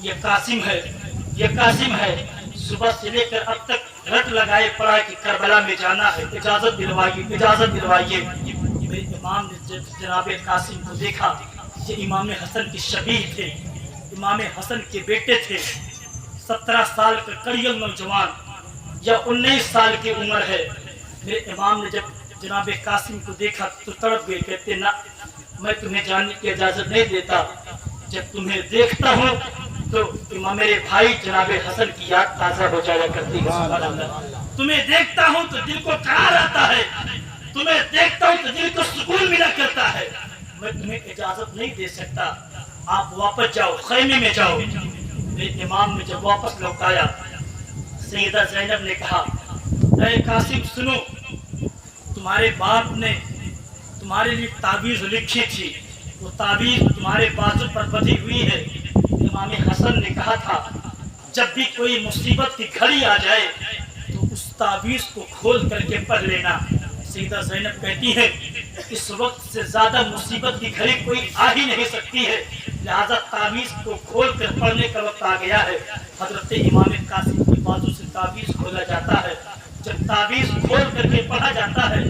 ये कासिम है, ये कासिम है, सुबह से लेकर अब तक रट लगाए पड़ा कि करबला में जाना है, इजाजत दिलवाइए, इजाजत दिलवाइए। मेरे इमाम ने जनाब कासिम को देखा, ये इमाम हसन के शबीह थे, इमाम हसन के बेटे थे। 17 साल का कड़ियल नौजवान या 19 साल की उम्र है। मेरे इमाम ने जब जनाब कासिम को देखा तो तड़प गए, कहते ना मैं तुम्हें जाने की इजाजत नहीं देता, जब तुम्हें देखता हूँ तो इमाम मेरे भाई जनाब हसन की याद ताजा हो जाया करती है। सुभान अल्लाह। तुम्हें देखता हूँ तो दिल को करार आता है, तुम्हें देखता हूँ तो दिल को सुकून मिला करता है। मैं तुम्हें इजाजत नहीं दे सकता, आप वापस जाओ, खैमे में जाओ। मेरे इमाम ने जब वापस लौटाया, सैयदा ज़ैनब ने कहा ऐ कासिम सुनो, तुम्हारे बाप ने तुम्हारे लिए ताबीज लिखी थी, वो ताबीज तुम्हारे बाजू पर बंधी हुई है। इमाम हसन ने कहा था जब भी कोई मुसीबत की घड़ी आ जाए तो उस ताबीज को खोल करके पढ़ लेना। सैयदा ज़ैनब कहती है इस वक्त से ज्यादा मुसीबत की घड़ी कोई आ ही नहीं सकती है, लिहाजा ताबीज को खोल कर पढ़ने का वक्त आ गया है। हजरत इमाम कासिम के बाजू से ताबीज खोला जाता है। जब ताबीज खोल करके पढ़ा जाता है,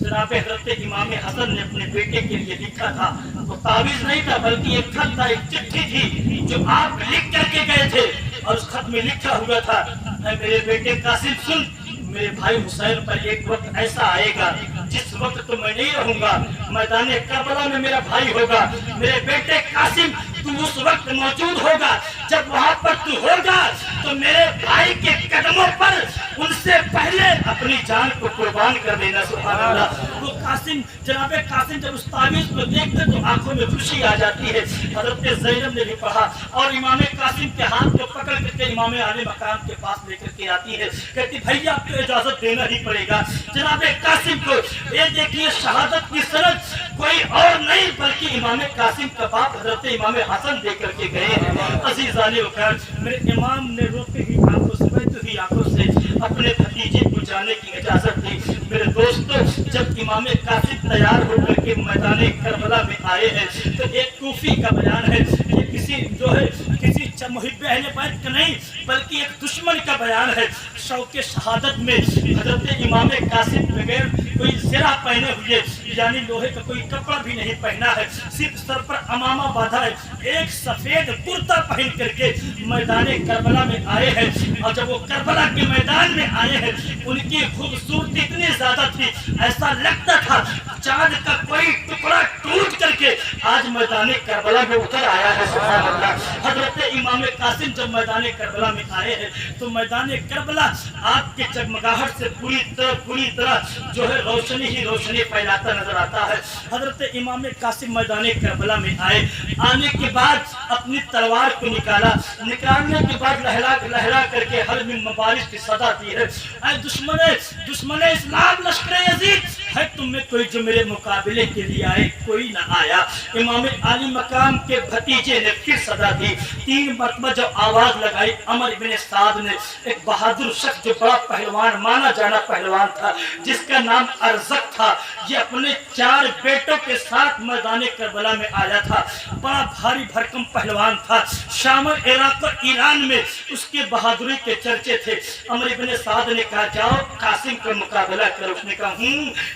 जनाब हजरत इमाम हसन ने अपने बेटे के लिए लिखा था, वो ताबीज नहीं था बल्कि एक खत था, एक चिट्ठी थी जो आप लिख करके गए थे। और उस खत में लिखा हुआ था मेरे बेटे कासिम सुन, मेरे भाई हुसैन पर एक वक्त ऐसा आएगा जिस वक्त तो मैं नहीं रहूंगा, मैदान करबला में मेरा भाई होगा। मेरे बेटे कासिम तू उस वक्त मौजूद होगा, जब वहां पर तू होगा तो मेरे भाई के कदमों पर उनसे पहले अपनी जान को कुर्बान कर देना। सुभान अल्लाह। वो कासिम जनाब कासिम जब उस ताबीज को देखते तो आंखों में खुशी आ जाती है। हजरत ज़ैनब ने भी पढ़ा और इमाम कासिम के हाथ को पकड़ करके इमाम आले मकाम के पास लेकर के आती है, कहती भैया आपको इजाजत देना ही पड़ेगा। जनाब कासिम को ये देखिए शहादत की सनद कोई और नहीं बल्कि इमाम कासिम का बाप हजरत इमाम हसन दे करके गए हैं। अजीज़ाने वकार, मेरे इमाम ने रोते ही आंखों से बहती हुई आंखों से अपने भतीजे को जाने की इजाजत दी। मेरे दोस्तों, जब इमाम कासिम तैयार होकर के मैदान करबला में आए हैं तो एक कूफी का बयान है, ये किसी जो है किसी मुहिब्बे अहले बैत का नहीं बल्कि एक दुश्मन का बयान है। शौके शहादत में हजरत इमाम कासिम बगैर कोई ज़रा पहने हुए यानी लोहे का कोई कपड़ा भी नहीं पहना है, सिर्फ सर पर अमामा बांधा है, एक सफेद कुर्ता पहन करके मैदान करबला में आए हैं। और जब वो करबला के मैदान में आए हैं उनकी खूबसूरती इतनी ज्यादा थी, ऐसा लगता था चांद का कोई टुकड़ा टूट करके आज मैदान करबला में उतर आया है। सुभान अल्लाह। हजरत इमाम कासिम जब मैदान करबला में आए हैं तो मैदान करबला आपके जगमगाहट से पूरी तरह जो है रोशनी ही रोशनी फैलाता नजर आता है। हजरत इमाम कासिम मैदान करबला में आए, आने के बाद अपनी तलवार को निकाला, निकालने के बाद लहरा करके हल में मबारिश की सदा दी है, ऐ दुश्मन इस्लाम लश्कर यजीद है तुम में कोई जो मेरे मुकाबले के लिए आए, कोई ना आया। इमाम आली मकाम के भतीजे ने फिर सदा दी, 3 मरतबा जब आवाज लगाई, अमर इब्न साद ने, एक बहादुर शख्स जो बड़ा पहलवान माना जाना पहलवान था जिसका नाम अरज़क था, ये अपने 4 बेटों के साथ मैदान करबला में आया था। बड़ा भारी भरकम पहलवान था, शाम इराक और ईरान में उसके बहादुरी के चर्चे थे। अमर इब्न साद ने कहा जाओ कासिम का मुकाबला करो। उसने कहा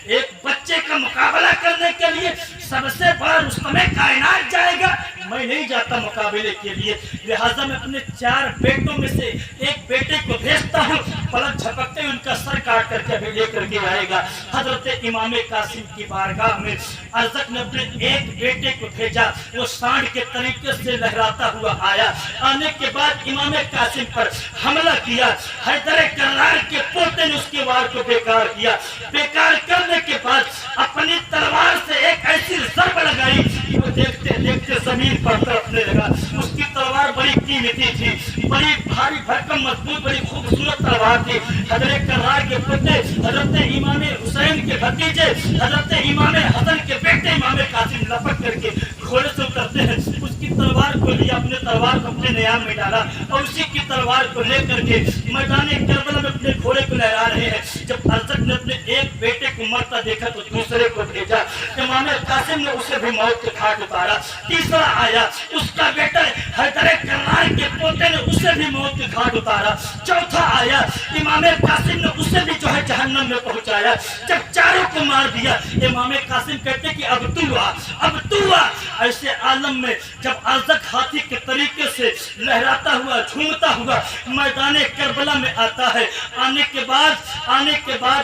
एक बच्चे का मुकाबला करने के लिए सबसे बड़ा रुस्तम कायनात जाएगा, मैं नहीं जाता मुकाबले के लिए, लिहाजा मैं अपने 4 बेटों में से एक बेटे को भेजता हूँ, पलक झपकते उनका सर काट करके अभी लेकर के आएगा। हजरत इमाम कासिम की बारगाह में अरज़क ने अपने एक बेटे को भेजा, वो सांड के तरीके से लहराता हुआ आया। आने के बाद इमाम कासिम पर हमला किया, हैदर कर्रार के पोते ने उसके वार को बेकार किया। बेकार करने के बाद अपनी तलवार से एक ऐसी ज़रब लगाई कि वो देखते देखते जमीन पर तड़पने लगा। उसकी तलवार बड़ी कीमती थी, बड़ी भारी भरकम मजबूत बड़ी खूबसूरत तलवार थी। हजरत कर्रार के पुत्र हजरत इमाम हुसैन के भतीजे हजरत इमाम हसन के बेटे इमाम कासिम लपक करके घोड़े से उतरते हैं, उसकी तलवार को लिया, अपने तलवार को अपने नियाम में डाला और उसी की तलवार को लेकर के मैदान करबला में अपने घोड़े को लहरा रहे हैं। जब अरजक ने अपने एक बेटे को मरता देखा तो दूसरे को भेजा, इमाम कासिम ने उसे भी मौत के घाट उतारा। तीसरा आया, उसका बेटा हैदर कर्रार के पोते ने उसे भी मौत के घाट उतारा। चौथा आया, इमाम कासिम ने उसे भी जो है जहन्नम में पहुंचाया। जब चारों को मार दिया, इमाम कासिम कहते कि अब तू आ, अब तू आ। ऐसे आलम में जब अरजक हाथी के तरीके से लहराता हुआ झूमता हुआ मैदान करबला में आता है, आने के बाद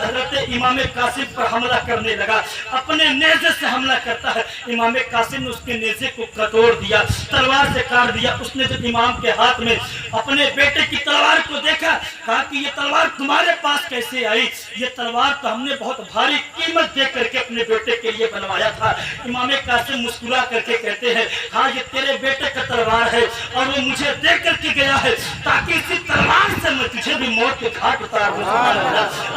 हजरत इमाम कासिम पर हमला करने लगा, अपने नेज़े से हमला करता है। इमाम कासिम ने उसके नेज़े को कतोड़ दिया, तलवार से काट दिया। उसने जब इमाम के हाथ में अपने बेटे की तलवार को देखा, कहा कि ये तलवार तुम्हारे पास कैसे आई? ये तलवार तो हमने बहुत भारी कीमत दे करके अपने बेटे के लिए बनवाया था। इमाम कासिम मुस्कुरा करके कहते हैं, हाँ ये तेरे बेटे का तलवार है और वो मुझे दे करके गया है ताकि इसी तलवार से मैं तुझे भी मौत के घाट उतार दूं।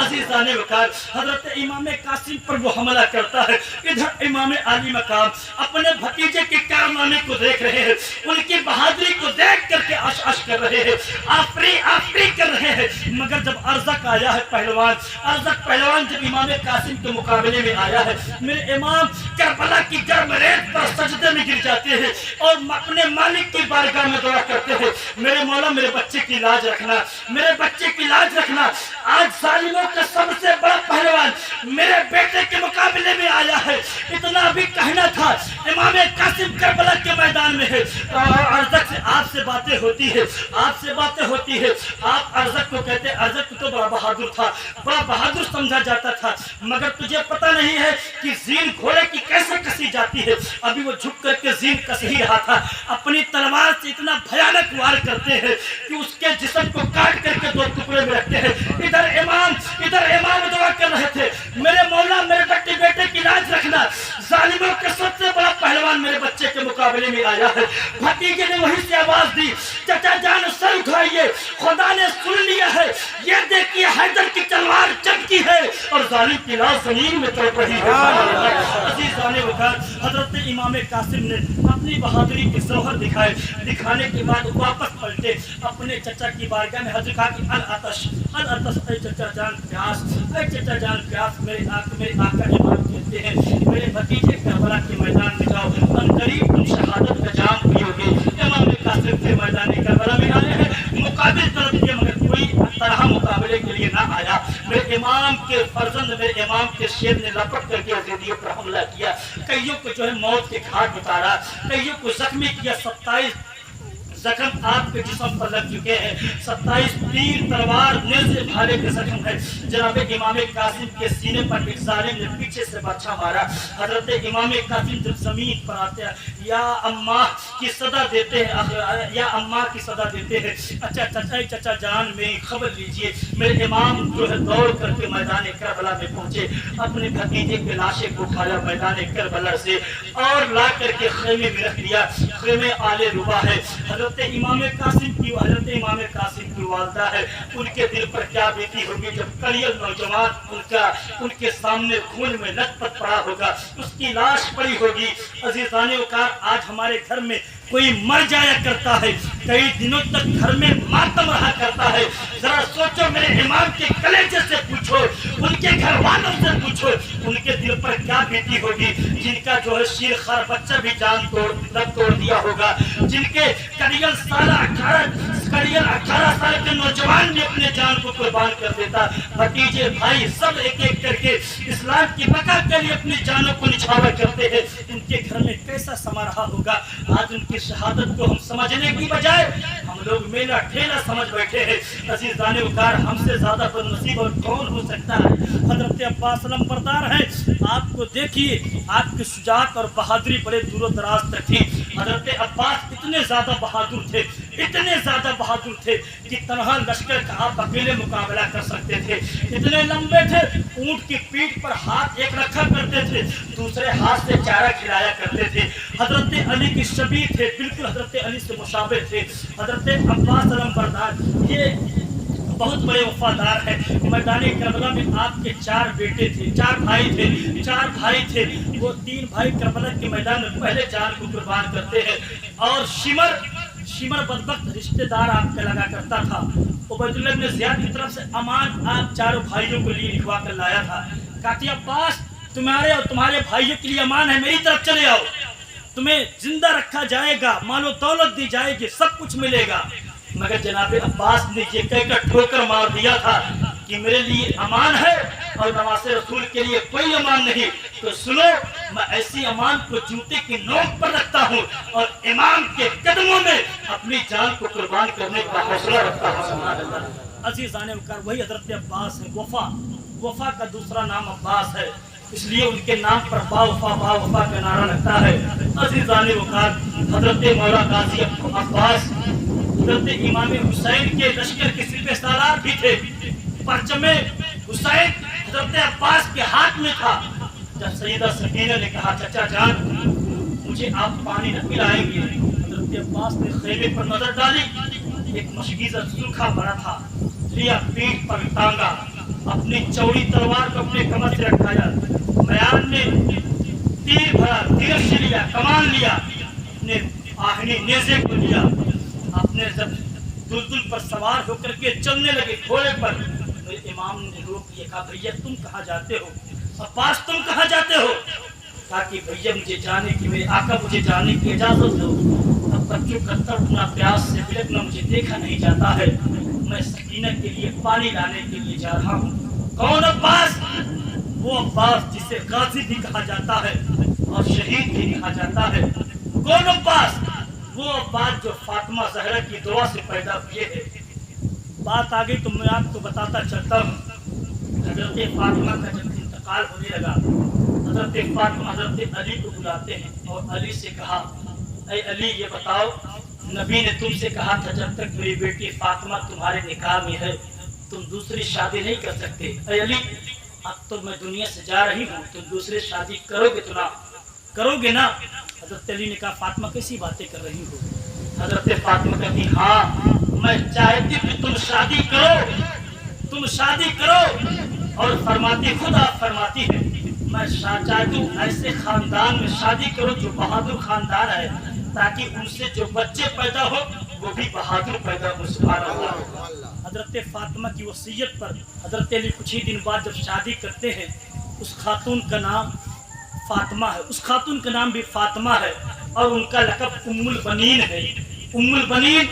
अज़ीज़ाने वक़ार, हजरत इमाम कासिम पर वो हमला करता है। इधर इमाम आली मकाम अपने भतीजे के कारनामे को देख रहे हैं, उनकी बहादुरी को देख करके अश कर रहे हैं, आफरी कर रहे हैं। मगर जब अरजक आया है पहलवान जब इमाम कासिम के मुकाबले में आया है, मेरे इमाम करबला की गर्म रेत पर सजदे में गिर जाते हैं और अपने मालिक की बारगाह में दुआ करते हैं, मेरे मौला मेरे बच्चे की लाज रखना, मेरे बच्चे की लाज रखना। आज जालिमों का सबसे बड़ा पहलवान मेरे बेटे के मुकाबले में आया है, इतना भी कहना था। इमाम कासिम करबला के मैदान में है, अरजक से आपसे बातें होती है, आप अरजक को कहते, अरजक तो बड़ा बहादुर था, बड़ा बहादुर समझा जाता था, मगर तुझे पता नहीं है कि जीन घोड़े की कैसे कसी जाती है। अभी वो झुक करके जीन कस ही रहा था, अपनी तलवार से इतना भयानक वार करते हैं कि उसके जिस्म को काट करके दो टुकड़े में रखते हैं। इधर इमाम दुआ कर रहे थे, मेरे मौला मेरे बेटे की लाज रखना। जालिमों के सबसे बड़ा पहलवान मेरे बच्चे के मुकाबले में आया है। भतीजे ने वहीं से आवाज दी, चाचा जान सर उठाइए, खुदा ने सुन लिया है, ये देखिए हैदर की तलवार चमकी है और जालिम की लाश जमीन में तड़प रही है। अज़ीज़ाने वक़ार, हजरत इमाम कासिम ने अपनी बहादुरी के जौहर दिखाने के बाद वापस पलटे, अपने चचा की बारगाह में हजरत कहा कि अल अतश ऐ चचा जान प्यास, मेरे आका इमाम कहते हैं, मेरे भतीजे करबला के मैदान में जाओ, अनकरीब तुम शहादत का जाम पियोगे। इमाम कासिम के मैदान करबला में आए हैं, मुकाबिल तरफ के मगर कोई तरह मुकाबले के लिए ना आया। मेरे इमाम के फर्जंद मेरे इमाम के शेर ने लपट करके यजीदियों पर हमला किया, कईयों को जो है मौत के घाट उतारा, कईयों को जख्मी किया। 27 जख्म आपके जिस्म पर लग चुके हैं, 27 तीर तलवार नेज़े भाले के जख्म है। जनाब इमाम कासिम के सीने पर एक जालिम ने पीछे से बच्चा मारा। हजरत इमाम कासिम जब जमीन पर आते हैं, या अम्मा की सदा देते हैं, अच्छा चचा जान में खबर लीजिए। मेरे इमाम जो है दौड़ करके मैदान करबला में पहुंचे, अपने भतीजे के लाशे को उठाया मैदान करबला से और ला करके खेमे में रख दिया। खेमे आले रुबा है, हजरत इमाम कासिम की वालदा है, उनके दिल पर क्या बीती होगी जब कलियल नौजवान उनके सामने खून में लथपथ पड़ा होगा, उसकी लाश पड़ी होगी। अज़ीज़ाने वक़ार, आज हमारे घर में कोई मर जाया करता है, कई दिनों तक घर में मातम रहा करता है। जरा सोचो, मेरे इमाम के कलेजे से पूछो, उनके घर वालों से पूछो, उनके दिल पर क्या बीती होगी, जिनका जो है शीर खार बच्चा भी जान तोड़ दिया होगा, जिनके करीब 18 साल के नौजवान ने अपने जान को कुर्बान कर देता। भतीजे भाई सब एक एक करके इस्लाम की बका के लिए अपनी जानों को निछावर करते हैं, उनके घर में कैसा समा रहा होगा। आज उनकी शहादत को हम समझने की बजाय हम लोग मेला ठेला समझ बैठे हैं। अज़ीज़ाने वक़ार, हमसे ज्यादा बदनसीब और कौन हो सकता है। हजरत अब्बास अलमबरदार हैं, आपको देखिए, आपकी शुजाअत और बहादुरी बड़े दूर दराज तक थी। हजरत अब्बास इतने ज्यादा बहादुर थे, इतने ज्यादा बहादुर थे कि तनहा लश्कर का आप अकेले मुकाबला कर सकते थे। इतने लंबे थे, ऊंट की पीठ पर हाथ एक रखा करते थे, दूसरे हाथ से चारा खिलाया करते थे। हजरत अली की शबीह थे, बिल्कुल हजरत अली से मुशाबे थे। हजरत अब्बास अलमबरदार ये बहुत बड़े वफादार है। मैदान करबला में आपके 4 बेटे थे, 4 भाई थे, 4 भाई थे। वो 3 भाई करबला के मैदान में पहले जान को कुर्बान करते हैं। और शिमर बदबख्त रिश्तेदार आपका लगा करता था। उबैदुल्लाह इब्न ज़ियाद की तरफ से अमान आप 4 भाइयों को लिए लिखवा कर लाया था। कहती अब्बास तुम्हारे और तुम्हारे भाइयों के लिए अमान है, मेरी तरफ चले आओ, तुम्हें जिंदा रखा जाएगा, मालो दौलत दी जाएगी, सब कुछ मिलेगा। मगर जनाब अब्बास ने ये कहकर ठोकर मार दिया था कि मेरे लिए अमान है और नवासे रसूल के लिए कोई अमान नहीं। तो सुनो, मैं ऐसी अमान को जूते की नोक पर रखता हूँ और इमाम के कदमों में अपनी जान को कुर्बान करने का हौसला रखता हूँ। अजीज़ान वकार वही हजरत अब्बास है। वफा का दूसरा नाम अब्बास है, इसलिए उनके नाम पर बा वफा का नारा लगता है। अजीज़ान वकार हजरत मौला गाजी अब्बास हजरत इमाम हुसैन के लश्कर के सिपह सालार भी थे। परचमे हुसैन हजरत अब्बास के हाथ में था। जब सैयदा सकीना ने कहा चचा जान मुझे आप पानी न पिलाएंगे, हजरत अब्बास ने खेमे पर नजर डाली, एक मशगीज़ा सूखा पड़ा था, लिया पीठ पर टांगा, अपनी चौड़ी तलवार को अपने कमर से रखाया, बयान ने तीर भरा, तीर से लिया, कमान लिया, अपने आहनी नेज़े को लिया, अपने जब दुलदुल पर सवार होकर के चलने लगे घोड़े पर, तो इमाम ने रोक दिया, कहा भैया तुम कहाँ जाते हो, अब्बास तुम कहाँ जाते हो? कहा कि भैया मुझे जाने की, मेरे आका मुझे जाने की इजाजत दो। अब बच्चों का तड़पना प्यास से बिलखना मुझे देखा नहीं जाता है, मैं सकीना के लिए पानी लाने के लिए जा रहा हूँ। कौन अब्बास? वो अब्बास जिसे गाजी भी कहा जाता है और शहीद भी कहा जाता है। कौन अब्बास? वो अब्बास जो फातिमा ज़हरा की दुआ से पैदा हुए हैं। बात आ गई तो मैं आपको बताता चलता हूँ। हजरत फातिमा का जब इंतकाल होने लगा, हजरत फातिमा हजरत अली को बुलाते हैं और अली से कहा, ऐ अली ये बताओ, नबी ने तुमसे कहा था जब तक मेरी बेटी फातिमा तुम्हारे निकाह में है तुम दूसरी शादी नहीं कर सकते। ऐ अली अब तो मैं दुनिया से जा रही हूँ, तुम दूसरी शादी करोगे ना? हजरत अली ने कहा फातिमा कैसी बातें कर रही हो? हजरत फातिमा कहती हाँ मैं चाहती कि तुम शादी करो और फरमाती खुद आप फरमाती है मैं चाहती हूँ ऐसे खानदान में शादी करो जो बहादुर खानदान है, ताकि उनसे जो बच्चे पैदा हो वो भी बहादुर पैदा हो। सुभान अल्लाह। हजरत फातिमा की वसीयत पर हजरत अली कुछ ही दिन बाद जब शादी करते हैं, उस खातून का नाम फातिमा है, उस खातून का नाम भी फातिमा है और उनका लक़ब उम्मुल बनीन है। उम्मुल बनीन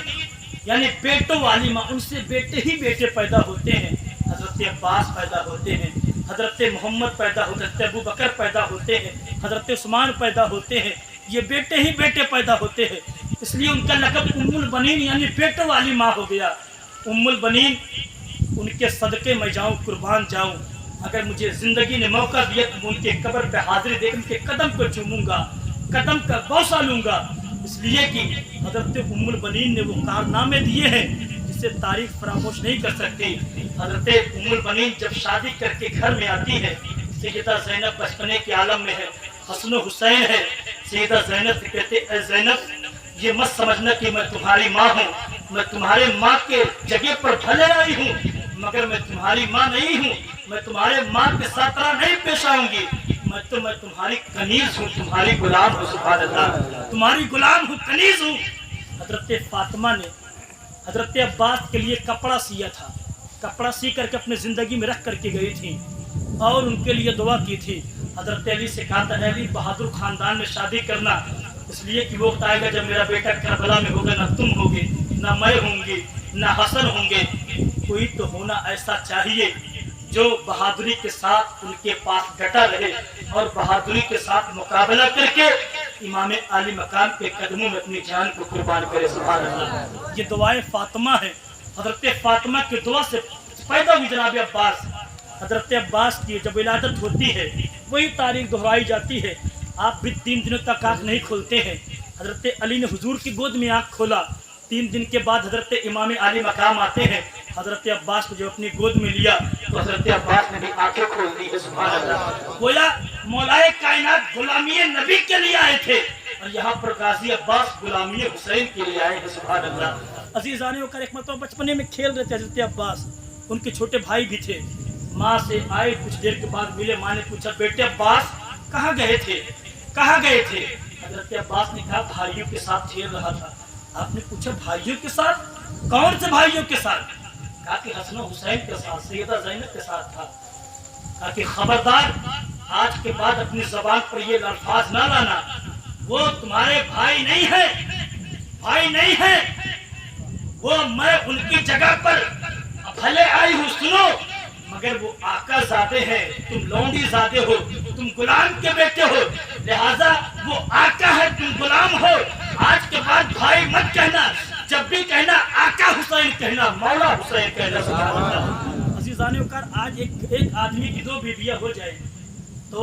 यानी बेटों वाली माँ, उनसे बेटे ही बेटे पैदा होते हैं। हजरत अब्बास पैदा होते हैं, हजरत मोहम्मद पैदा होते हैं, हजरत अबू बकर पैदा होते हैं, हजरत उस्मान पैदा होते हैं, ये बेटे ही बेटे पैदा होते हैं, इसलिए उनका लक़ब उम्मुल बनीन यानी बेटों वाली माँ हो गया। उम्मुल बनीन, उनके सदक़े मैं जाऊँ, कुर्बान जाऊँ, अगर मुझे ज़िंदगी ने मौका दिया तो उनके कब्र पे हाजिरी देकर उनके कदम पर चूमूंगा, कदम का बौसा लूँगा, इसलिए कि हजरत उम्मुल बनीन ने वो कारनामे दिए हैं जिसे तारीख फरामोश नहीं कर सकती। हजरत उम्मुल बनीन जब शादी करके घर में आती है, सैयदा ज़ैनब बचपने के आलम में है, हसन हुसैन है। सैयदा ज़ैनब से कहते ऐ ज़ैनब ये मत समझना कि मैं तुम्हारी माँ हूँ, मैं तुम्हारे माँ के जगह पर भले आई हूँ, मगर मैं तुम्हारी माँ नहीं हूँ, मैं तुम्हारे माँ के साथ तरह नहीं पेश आऊंगी, मैं तुम्हारी कनीज हूँ, तुम्हारी गुलाम हूँ। सुभान अल्लाह, तुम्हारी गुलाम हूँ, कनीज हूँ। हजरत फातिमा ने हजरत अब्बास के लिए कपड़ा सिया था, कपड़ा सी करके अपने ज़िंदगी में रख करके गई थी और उनके लिए दुआ की थी। हजरत अली से कहा था अली बहादुर खानदान में शादी करना, इसलिए कि वक्त आएगा जब मेरा बेटा करबला में होगा, ना तुम होगे, ना मैं होंगी, ना हसन होंगे, कोई तो होना ऐसा चाहिए जो बहादुरी के साथ उनके पास डटा रहे और बहादुरी के साथ मुकाबला करके इमाम आली मकाम के कदमों में अपनी जान को कुर्बान करे। सुभान अल्लाह। ये दुआए फातिमा है, हजरत फातिमा की दुआ से पैदा हुई जनाब अब्बास। हजरत अब्बास की जब विलादत होती है वही तारीख दोहराई जाती है, आप भी 3 दिनों तक आँख नहीं खोलते हैं। हजरत अली ने हुजूर की गोद में आँख खोला 3 दिन के बाद हजरत इमाम आली मकाम आते हैं। हजरत अब्बास को जो अपनी गोद में लिया तो हजरत अब्बास ने भी आंखें खोल दी है। सुभान अल्लाह। गोया मौलाए कायनात गुलामी नबी के लिए आए थे और यहाँ पर गाजी अब्बास गुलामी हुसैन के लिए आए हैं। सुभान अल्लाह। अजीजाने होकर एक मतलब बचपने में खेल रहे थे हजरत अब्बास, उनके छोटे भाई भी थे। माँ से आए, कुछ देर के बाद मिले। माँ ने पूछा बेटे अब्बास कहाँ गए थे, कहाँ गए थे? हजरत अब्बास ने कहा भाइयों के साथ खेल रहा था। आपने पूछा भाइयों के साथ, कौन से भाइयों के साथ? कहा कि हसन हुसैन के साथ, सैयदा ज़ैनब के साथ था। कहा कि खबरदार आज के बाद अपनी जबान पर ये अल्फाज ना लाना, वो तुम्हारे भाई नहीं है, भाई नहीं है वो, मैं उनकी जगह पर भले आई हूँ सुनो, मगर वो आका ज़ादे हैं, तुम लौंडी ज़ादे हो, तुम गुलाम के बेटे हो, लिहाजा वो आका है, तुम गुलाम हो। आज के बाद भाई मत कहना, जब भी कहना आका हुसैन कहना, मौला हुसैन कहना। अजीज़ाने वकार, आज एक आदमी की 2 बीवियां हो जाए तो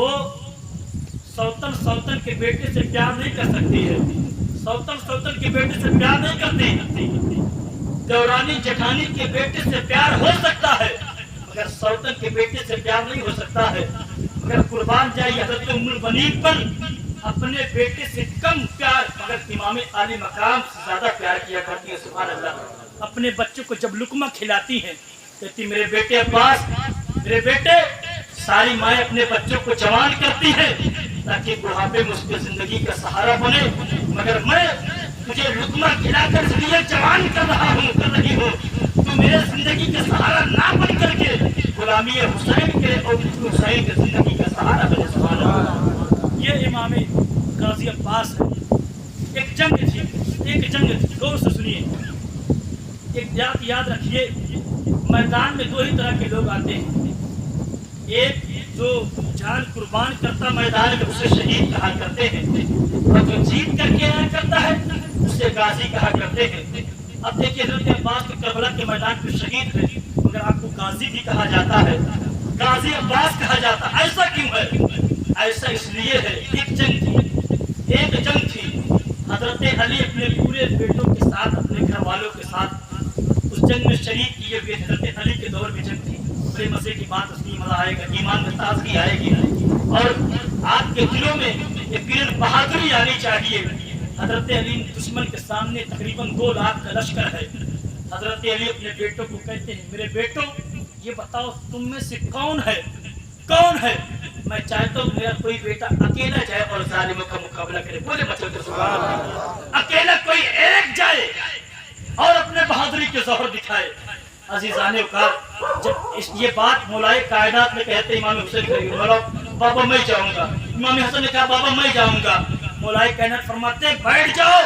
सौतन के बेटे से प्यार नहीं कर सकती है, सौतन के बेटे से प्यार नहीं करती। देवरानी जेठानी के बेटे से प्यार हो सकता है मगर सौतन के बेटे से प्यार नहीं हो सकता है। मगर कुर्बान जाए हज़रत उम्मुल बनीन पर अपने बेटे से कम प्यार मगर इमाम आली मकाम से ज्यादा प्यार किया करती है। सुभान अल्लाह। अपने बच्चों को जब लुकमा खिलाती है कहती मेरे बेटे अब्बास, मेरे बेटे। सारी माएँ अपने बच्चों को जवान करती है ताकि बुढ़ापे में उसकी जिंदगी का सहारा बने, मगर मैं तुझे लुकमा खिलाकर इसलिए जवान कर रही हूँ, तू मेरे जिंदगी का सहारा ना बन करके गुलामी हुसैन के और हुसैन के जिंदगी का सहारा बने। सुभान अल्लाह। ये इमाम गाजी अब्बास है। एक जंग थी, गौर से सुनिए, एक याद रखिए, मैदान में 2 ही तरह के लोग आते हैं। एक जो जान कुर्बान करता मैदान में उसे शहीद कहा करते हैं, और जो जीत करके आया करता है उसे गाजी कहा करते हैं। अब देखिए हज़रत अब्बास के करबला के मैदान पे शहीद है मगर आपको गाजी भी कहा जाता है, गाजी अब्बास कहा जाता है। ऐसा क्यों है? ऐसा इसलिए है, एक जंग थी हजरत अली अपने पूरे बेटों के साथ, अपने घर वालों के साथ उस जंग में शरीक किए हुए। हजरत अली के दौर में जंग थी, बड़े मजे की बात, उसकी मजा आएगा, ईमान में ताजगी आएगी और आपके दिलों में यकीनन बहादुरी आनी चाहिए। हजरत अली दुश्मन के सामने तकरीबन 2 लाख का लश्कर है। हजरत अली अपने बेटों को कहते हैं मेरे बेटों ये बताओ तुम में से कौन है मैं चाहता हूँ मेरा कोई बेटा अकेला जाए और जालिमों का मुकाबला करे। बोले बच्चों के सुभान अल्लाह। अकेला कोई एक जाए और अपने बहादुरी के ज़ोहर दिखाए। अजीज़ाने वकार, जब ये बात मौलाए कायनात में कहते इमाम हुसैन करेंगे बाबा मैं जाऊंगा, इमाम हसन ने कहा बाबा मैं जाऊंगा। मौलाए कायनात फरमाते बैठ जाओ,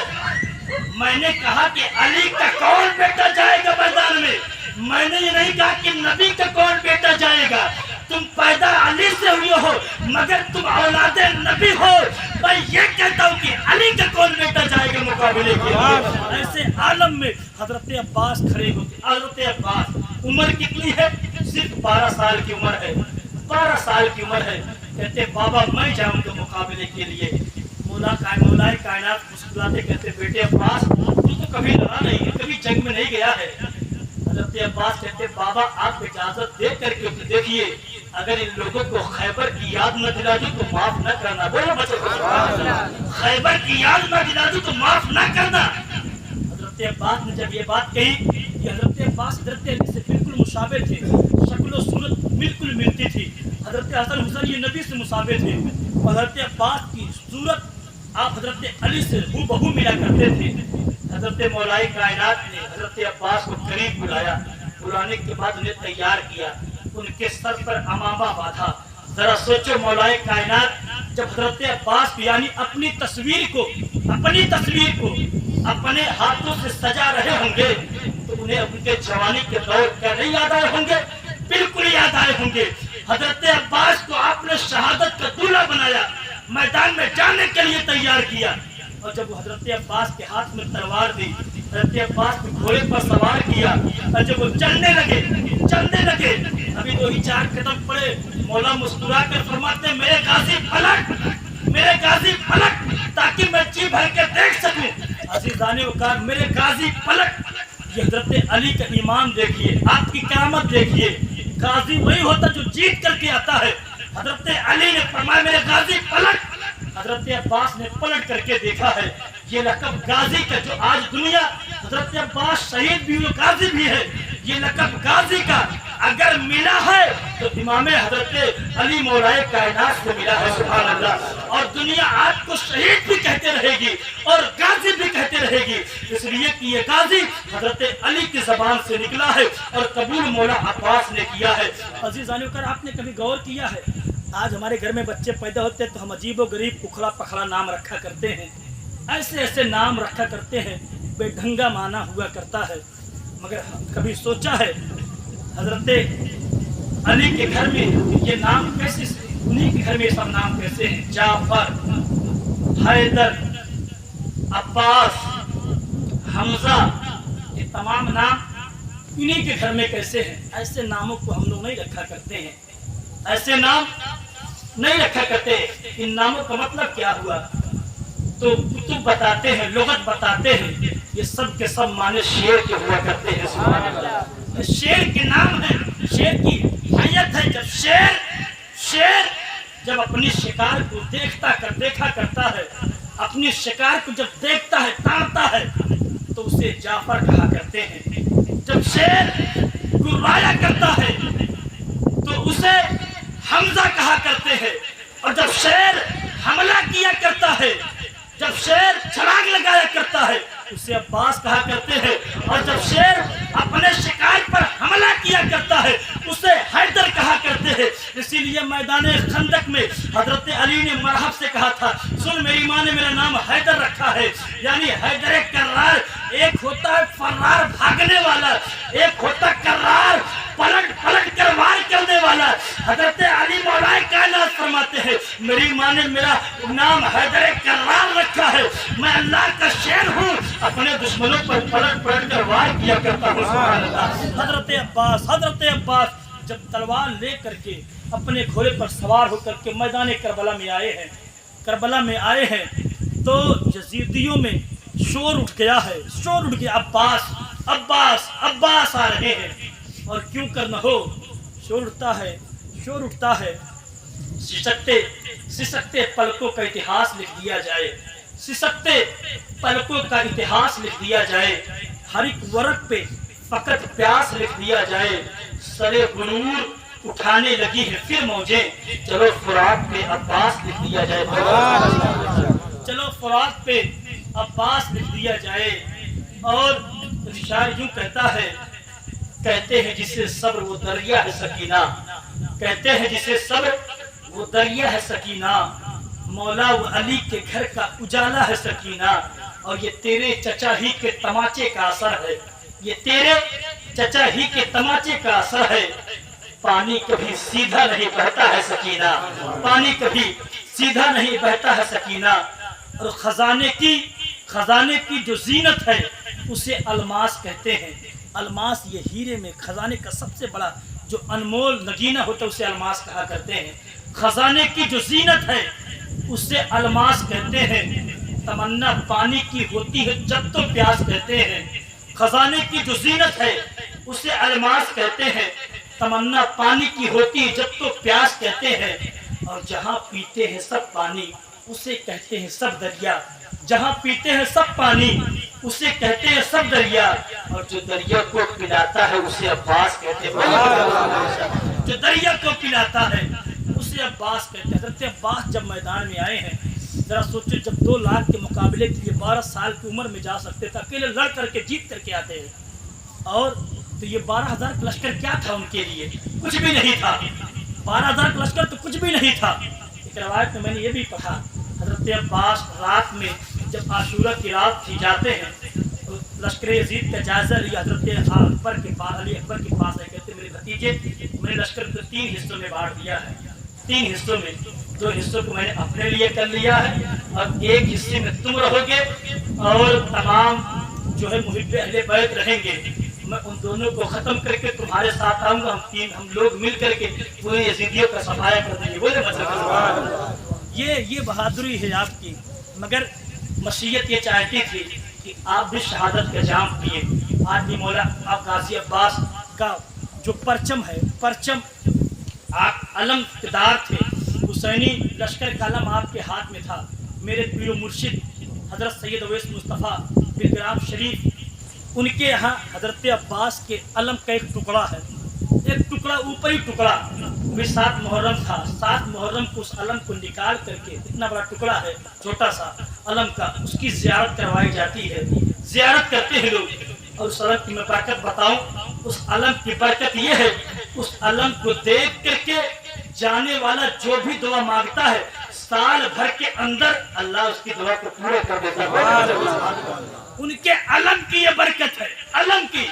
मैंने कहा कि अली का कौन बेटा जाएगा मैदान में, मैंने ये नहीं कहा कि नबी का कौन बेटा जाएगा। तुम पैदा अली से हुए हो मगर तुम औलादे नबी हो। मैं ये कहता हूँ कि अली का कौन बेटा जाएगा मुकाबले के लिए। ऐसे आलम में हजरत अब्बास खड़े होते। हजरत अब्बास उम्र कितनी है? सिर्फ 12 साल की उम्र है, 12 साल की उम्र है। कहते बाबा मैं जाऊंगा मुकाबले के लिए। मौलाए कायनात मुस्कुराते कहते बेटे अब्बास तू तो कभी लड़ा नहीं है, कभी जंग में नहीं गया है। हजरत अब्बास कहते बाबा आप इजाजत दे करके देखिए, अगर इन लोगों को खैबर की याद न दिला दूं तो माफ न करना। बोलो बच्चों, खैबर की याद न दिला दूं तो माफ न करना। हजरत अब्बास ने जब ये बात कही कि हजरत अब्बास हजरत अली से बिल्कुल मुशाबे थे, शक्ल सूरत बिल्कुल मिलती थी। हजरत हसन हुसैन ये नबी से मुशाबे थे। हजरत अब्बास की सूरत आप हजरत अली से हूबहू मिला करते थे। हजरत मौलाए कायनात ने हजरत अब्बास को करीब बुलाया, बुलाने के बाद उन्हें तैयार किया, उनके सर पर अमामा बांधा। जरा सोचो मौलाए कायनात जब हजरत अब्बास यानी अपनी तस्वीर को अपने हाथों से सजा रहे होंगे तो उन्हें उनके जवानी के दौर क्या नहीं याद आए होंगे? बिल्कुल याद आए होंगे। हजरत अब्बास को आपने शहादत का दूल्हा बनाया, मैदान में जाने के लिए तैयार किया। और जब हजरत अब्बास के हाथ में तलवार दी, हजरत अब्बास को घोड़े पर सवार किया और जब वो चलने लगे अभी 2 ही 4 कदम पड़े, मौला मुस्कुरा कर फरमाते मेरे गाजी पलट ताकि मैं जी भर के देख सकूं। अज़ीज़ान वक़ार, मेरे गाजी पलट, ये हज़रत अली का ईमान देखिए, आपकी करामत देखिए। गाजी वही होता जो जीत करके आता है। हज़रत अली ने फरमाया मेरे गाजी पलट। हज़रत अब्बास ने पलट करके देखा है। ये लक़ब गाजी का जो आज दुनिया, हज़रत अब्बास शहीद भी और गाजी भी है, ये लक़ब गाजी का अगर मिला है तो इमाम हज़रत अली मौलाए कायनात से मिला है। सुभान अल्लाह। और दुनिया आपको शहीद भी कहते रहेगी और गाजी भी कहते रहेगी, इसलिए कि ये गाजी हज़रत अली की ज़बान से निकला है और कबूल मौला अब्बास ने किया है। अज़ीज़ान वक़ार, आपने कभी गौर किया है, आज हमारे घर में बच्चे पैदा होते हैं तो हम अजीब गरीब उखड़ा पखड़ा नाम रखा करते हैं, ऐसे ऐसे नाम रखा करते हैं, बेढंगा माना हुआ करता है। मगर कभी सोचा है हज़रत अली के घर में ये नाम कैसे, उन्हीं के घर में सब नाम कैसे हैं? जाफर, हैदर, अब्बास, हमजा, ये तमाम नाम इन्हीं के घर में कैसे हैं? ऐसे नामों को हम लोग नहीं रखा करते हैं, ऐसे नाम नहीं रखा करते। इन नामों का मतलब क्या हुआ? तो कुतुब बताते हैं, लुगत बताते हैं, ये सब के सब माने शेर के हुआ करते हैं। सुभान अल्लाह। शेर के नाम है, शेर की हैयत है। जब शेर जब अपनी शिकार को देखा करता है, अपनी शिकार को जब देखता है, ताड़ता है, तो उसे जाफर कहा करते हैं। जब शेर गुर्राया करता है तो उसे हमजा कहा करते हैं। और जब शेर हमला किया करता है, जब शेर छलांग लगाया करता है, उसे अब्बास कहा करते हैं। और जब शेर अपने शिकार पर हमला किया करता है, उसे हैदर कहा करते हैं। इसीलिए मैदान खंदक में हजरत अली ने मरहब से कहा था, सुन मेरी माँ ने मेरा नाम हैदर रखा है, यानी हैदर कर्रार। एक होता है फर्रार भागने वाला, एक होता कर्रार पलट कर वार करने वाला। हजरत अली मौलाए कायनात फरमाते हैं मेरी माँ ने मेरा नाम हैदर कर्रार रखा है, मैं अल्लाह का शेर हूँ, अपने दुश्मनों पर पलट कर वार किया करता हूँ। सुभान अल्लाह। हजरत अब्बास जब तलवार ले करके अपने घोड़े पर सवार होकर के मैदान करबला में आए हैं तो यजीदियों में शोर उठ गया है, अब्बास आ रहे हैं। और क्यों कर न हो, शोर उठता है। सिसकते पलकों का इतिहास लिख दिया जाए, सिसकते पलकों का इतिहास लिख दिया जाए, हर एक वर्क पे फकत प्यास लिख दिया जाए। सरे गुरूर उठाने लगी है फिर मौजें, चलो फुरात पे अब्बास लिख दिया जाए, चलो फुरात पे अब्बास लिख दिया जाए। और शायर यूं कहता है, कहते हैं जिसे सब्र वो दरिया है सकीना, कहते हैं जिसे सब्र वो दरिया है सकीना, मौला वो अली के घर का उजाला है सकीना। और ये तेरे चचा ही के तमाचे का असर है, ये तेरे चचा ही के तमाचे का असर है। पानी कभी सीधा नहीं बहता है सकीना, पानी कभी सीधा नहीं बहता है सकीना। और खजाने की जो जीनत है उसे अलमास कहते हैं। अलमास ये हीरे में खजाने का सबसे बड़ा जो अनमोल नगीना होता है उसे अलमास कहा करते हैं। खजाने की जो जीनत है उसे अलमास कहते हैं। तमन्ना पानी की होती है जब तो प्यास कहते हैं। खजाने की जो जीनत है उसे अलमास कहते हैं। तमन्ना पानी की होती है जब तो प्यास कहते हैं। और जहाँ पीते हैं सब पानी उसे कहते हैं सब दरिया, जहाँ पीते हैं सब पानी उसे कहते हैं सब दरिया। और जो दरिया को पिलाता है उसे अब्बास कहते हैं, जो दरिया को पिलाता है उसे अब्बास कहते हैं। हज़रत अब्बास जब मैदान में आए हैं, जरा सोचो, जब 2 लाख के मुकाबले के लिए 12 साल की उम्र में जा सकते थे, अकेले लड़ करके जीत करके आते हैं। और तो ये 12,000 का लश्कर क्या था उनके लिए? कुछ भी नहीं था। 12,000 का लश्कर तो कुछ भी नहीं था। एक रवायत में मैंने ये भी पढ़ा, हज़रत अब्बास रात में जब आशूरा की रात थी जाते हैं तो लश्कर यजीद का जायजा लिया। हज़रत अकबर के पास, अली अकबर के पास है, कहते मेरे भतीजे, मैंने लश्कर को 3 हिस्सों में बांट दिया है, 3 हिस्सों में। 2 हिस्सों को मैंने अपने लिए कर लिया है और 1 हिस्से में तुम रहोगे और तमाम जो है मुहिब्बे अहले बैत रहेंगे। मैं उन दोनों को खत्म करके तुम्हारे साथ आऊंगा, हम लोग मिल करके पूरे यजीदियों का सफाया कर देंगे। बोले मतलब ये बहादुरी है आपकी। मगर मशीयत ये चाहती थी कि आप भी शहादत का जाम पिए। आज भी मौला आप गाजी अब्बास का जो परचम है, परचम आप अलमदार थे, हुसैनी लश्कर का अलम आपके हाथ में था। मेरे पीरो मुर्शिद हजरत सैयद अवैस मुस्तफ़ा बिलग्राम शरीफ, उनके यहाँ हजरत अब्बास के अलम का एक टुकड़ा है, एक टुकड़ा ऊपरी टुकड़ा भी 7 मुहर्रम था। 7 मुहर्रम को उस अलम को निकाल करके, इतना बड़ा टुकड़ा है छोटा सा अलम का, उसकी ज़ियारत करवाई जाती है, ज़ियारत करते हैं लोग। और उस अलम की मैं बरकत बताऊं, उस अलम की बरकत ये है, उस अलम को देख करके जाने वाला जो भी दुआ मांगता है, साल भर के अंदर अल्लाह उसकी दुआ को पूरा कर देता है। उनके अलम की ये बरकत है, अलम की।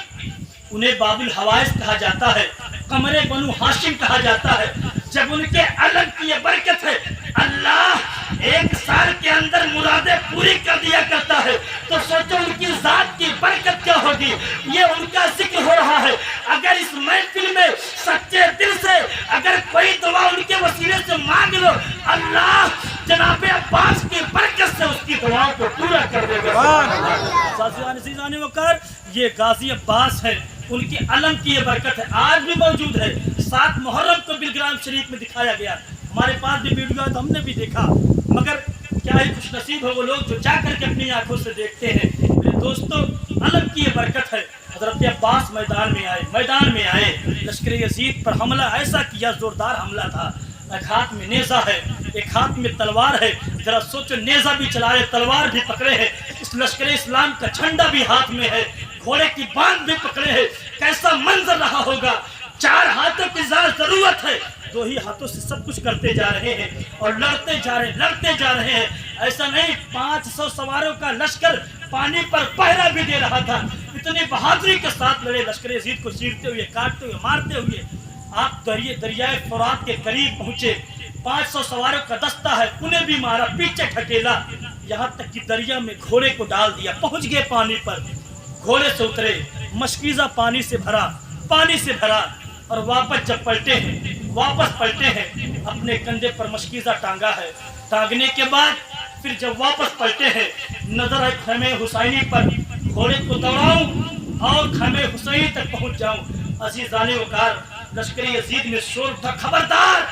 उन्हें बाबुल हवाइस कहा जाता है, कमरे बनु हाशिम कहा जाता है। जब उनके अलम की ये बरकत है, अल्लाह 1 साल के अंदर मुरादें पूरी कर दिया करता है। तो सोचो उनकी जात की बरकत क्या होगी। ये उनका जिक्र हो रहा है। अगर इस महफिल में सच्चे दिल से अगर कोई दुआ उनके वसीले से मांग लो, अल्लाह जनाब अब्बास की बरकत से उसकी दुआओं को पूरा कर देगा। ये गाजी अब्बास है, उनकी अलम की ये बरकत है, आज भी मौजूद है। 7 मुहर्रम को बिलग्राम शरीफ में दिखाया गया, हमारे पास भी वीडियो है तो हमने भी देखा। मगर क्या ही खुश नसीब हो वो लोग जो जा करके अपनी आंखों से देखते हैं। मेरे दोस्तों, अलम की ये बरकत है। हजरत अब्बास मैदान में आए, लश्कर यजीद पर हमला ऐसा किया, जोरदार हमला था। एक हाथ में नेज़ा है, एक हाथ में तलवार है। जरा सोचो, नेज़ा भी चला रहे, तलवार भी पकड़े हैं, इस लश्कर इस्लाम का झंडा भी हाथ में है, घोड़े की बांध भी पकड़े हैं। कैसा मंजर रहा होगा। 4 हाथों की जरूरत है, 2 ही हाथों से सब कुछ करते जा रहे हैं और लड़ते जा रहे हैं। ऐसा नहीं, 500 सवारों का लश्कर पानी पर पहरा भी दे रहा था। इतनी बहादुरी के साथ लड़े, लश्कर यजीद को चीरते हुए, काटते हुए, मारते हुए। आप दरियाए फुरात के करीब पहुंचे, 500 सवारों का दस्ता है, उन्हें भी मारा, पीछे ढकेला, यहाँ तक कि दरिया में घोड़े को डाल दिया। पहुंच गए पानी पर, घोड़े से उतरे, मशकीज़ा पानी से भरा और वापस जब पलटे हैं, अपने कंधे पर मशकीज़ा टांगा है। टांगने के बाद फिर जब वापस पलटे हैं, नजर आए खैमे हुसैनी पर, घोड़े को दौड़ाऊं और खैमे हुसैनी तक पहुंच जाऊं। अजीज़ाने वकार, लश्कर यजीद में शोर था, खबरदार,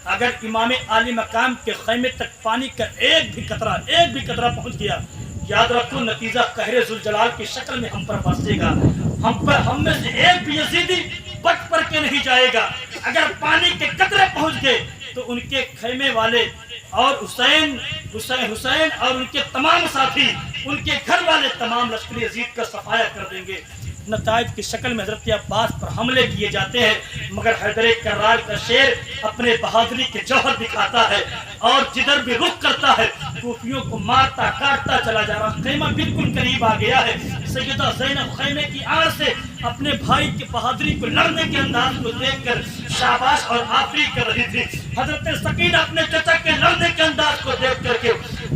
अगर इमाम आली मकाम के खैमे तक पानी का एक भी कतरा पहुंच गया, याद रखो नतीजा कहरे जुल जलाल की शक्ल में हम पर बरसेगा। हम में से एक भी यजीदी बच पर के नहीं जाएगा। अगर पानी के कतरे पहुंच गए तो उनके खैमे वाले और हुसैन और उनके तमाम साथी, उनके घर वाले तमाम लश्कर यजीद का सफाया कर देंगे। नताइज की शक्ल में हजरत अब्बास पर हमले किए जाते हैं, मगर हैदर कर्रार का शेर अपने बहादुरी के जौहर दिखाता है और जिधर भी रुख करता है कूफियों को मारता काटता चला जा रहा। खैमा बिल्कुल करीब आ गया है। सैयदा ज़ैनब खैमे की आड़ से अपने भाई की बहादुरी को, लड़ने के अंदाज को देखकर शाबाश और आफरी कर रही थी। हजरत सकीना अपने चचा के लड़ने के अंदाज को देख करके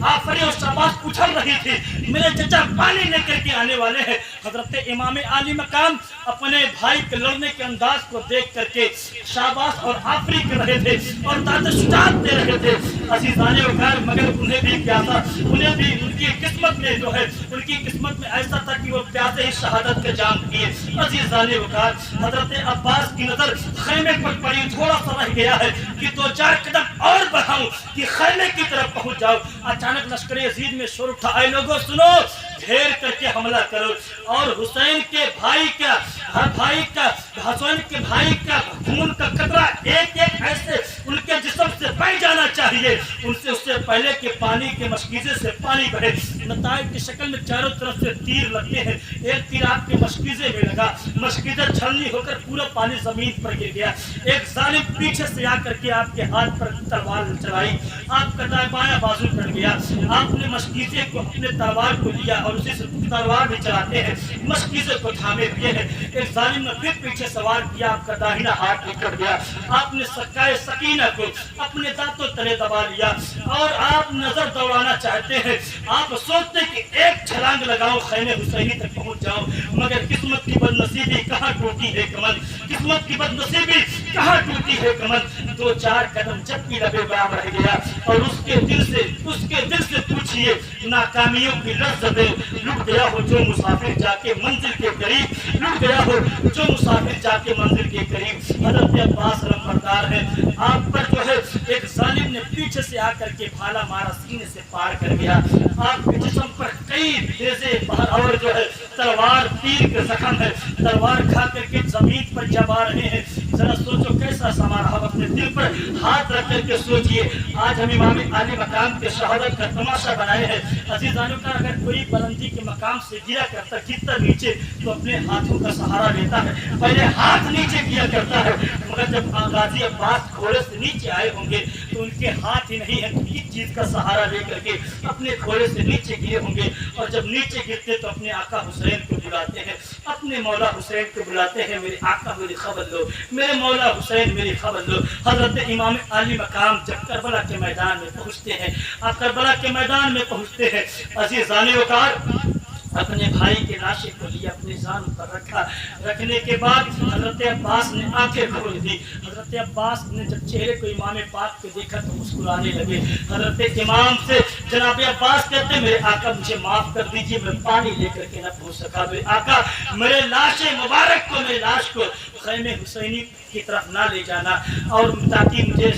आफरी और शाबाश उछल रही थी, मेरे चचा पानी लेकर के आने वाले हैं। हजरत इमाम आली मकाम अपने भाई के लड़ने के अंदाज को देख करके शाबाश और आफरी कर रहे थे और दाद शुजात दे रहे थे। अजीज़ाने वकार, मगर उन्हें भी क्या था, उन्हें भी उनकी किस्मत में जो है, उनकी किस्मत में ऐसा था कि वो प्यासे ही शहादत के जाम किए। अजीज़ाने वकार, हजरत अब्बास की नजर खैमे पर पड़ी, थोड़ा सा रह गया है कि 2-4 कदम और बढ़ाऊं कि खैमे की तरफ पहुंच जाऊं। अचानक लश्कर यजीद में शोर उठा, ऐ लोगों सुनो, घेर करके हमला करो और हुसैन के भाई का खून का कतरा एक ऐसे उनके जिस्म से बह जाना चाहिए, उनसे उससे पहले के पानी के मशकीजे से पानी बहे। नताइज की शक्ल में चारों तरफ से तीर लगते हैं। एक तीर आपके मशकीजे में लगा, मशकीजा छलनी होकर पूरा पानी जमीन पर गिर गया। एक जालिम पीछे से आकर के आपके हाथ पर तलवार चलाई, आपका बायां बाजू कट गया। आपने मशकीजे को, अपने तलवार को लिया और उसी से तलवार भी चलाते हैं, मशकीजे को थामे हुए हैं। एक जालिम ने फिर पीछे सवार किया, आपका दाहिना हाथ निकल गया। आपने सकीना को अपने दांतों तले दबा लिया और اور آپ نظر دوڑانا چاہتے ہیں، آپ سوچتے ہیں کہ ایک چھلانگ لگاؤ خیمے حسینی تک پہنچ جاؤ، مگر قسمت کی بدنصیبی کہاں ٹوٹی ہے کمر، قسمت کی بدنصیبی کہاں ٹوٹی ہے کمر، 2-4 قدم جب بھی لبے بام رہ گیا اور اس کے دل سے پوچھئے ناکامیوں کی لذتیں، لٹ گیا ہو جو مسافر جا کے منزل کے قریب، لٹ گیا ہو جو مسافر جا کے منزل کے قریب۔ حضرت عباس لمبردار ہے، آپ پر جو ہے ایک ظالم نے پیچھے سے آ کر کے بھالا مارا، سینے سے پار کر گیا، آپ کے جسم پر کئی بیضے اور جو ہے تلوار تیر کے زخم ہے، تلوار کھا کر کے زمین پر جب آ رہے ہیں، ذرا سوچو کیسا سما رہا، اپنے دل پر ہاتھ رکھ کر کے سوچئے، آج ہم امام عالی مقام کے شہادت کا تماشا بنائے ہیں۔ عزیزانوں کا اگر کوئی بلندی کے مقام سے گرتا نیچے تو اپنے ہاتھوں کا سہارا لیتا ہے، پہلے ہاتھ نیچے کیا کرتا ہے، مگر جب غازی عباس گھوڑے سے نیچے آئے ہوں گے تو ان کے ہاتھ ہی نہیں ہے تو کس چیز کا سہارا لے کر کے اپنے گھوڑے سے نیچے گرے ہوں گے، اور جب نیچے گرتے تو اپنے آقا حسین کو بلاتے ہیں، اپنے مولا حسین کو بلاتے ہیں، میرے آقا میری خبر لو، میرے مولا حسین میری خبر لو۔ حضرت امام عالی مقام جب کربلا کے میدان میں پہنچتے ہیں، آپ کربلا کے میدان میں پہنچتے ہیں، عزیزان وقار اپنے بھائی کے لاشے کو لیا، اپنے جان پر رکھا، رکھنے کے بعد حضرت عباس نے آنکھیں کھول دی، حضرت عباس نے جب چہرے کو امام پاک کو دیکھا تو مسکرانے لگے، حضرت امام سے جناب عباس کہتے ہیں میرے آقا مجھے معاف کر دیجئے، میں پانی لے کر کے نہ پہنچ سکا، میرے آقا میرے لاش مبارک کو، میرے لاش کو خیمے حسینی کی طرف نہ لے جانا، اور تاکہ مجھے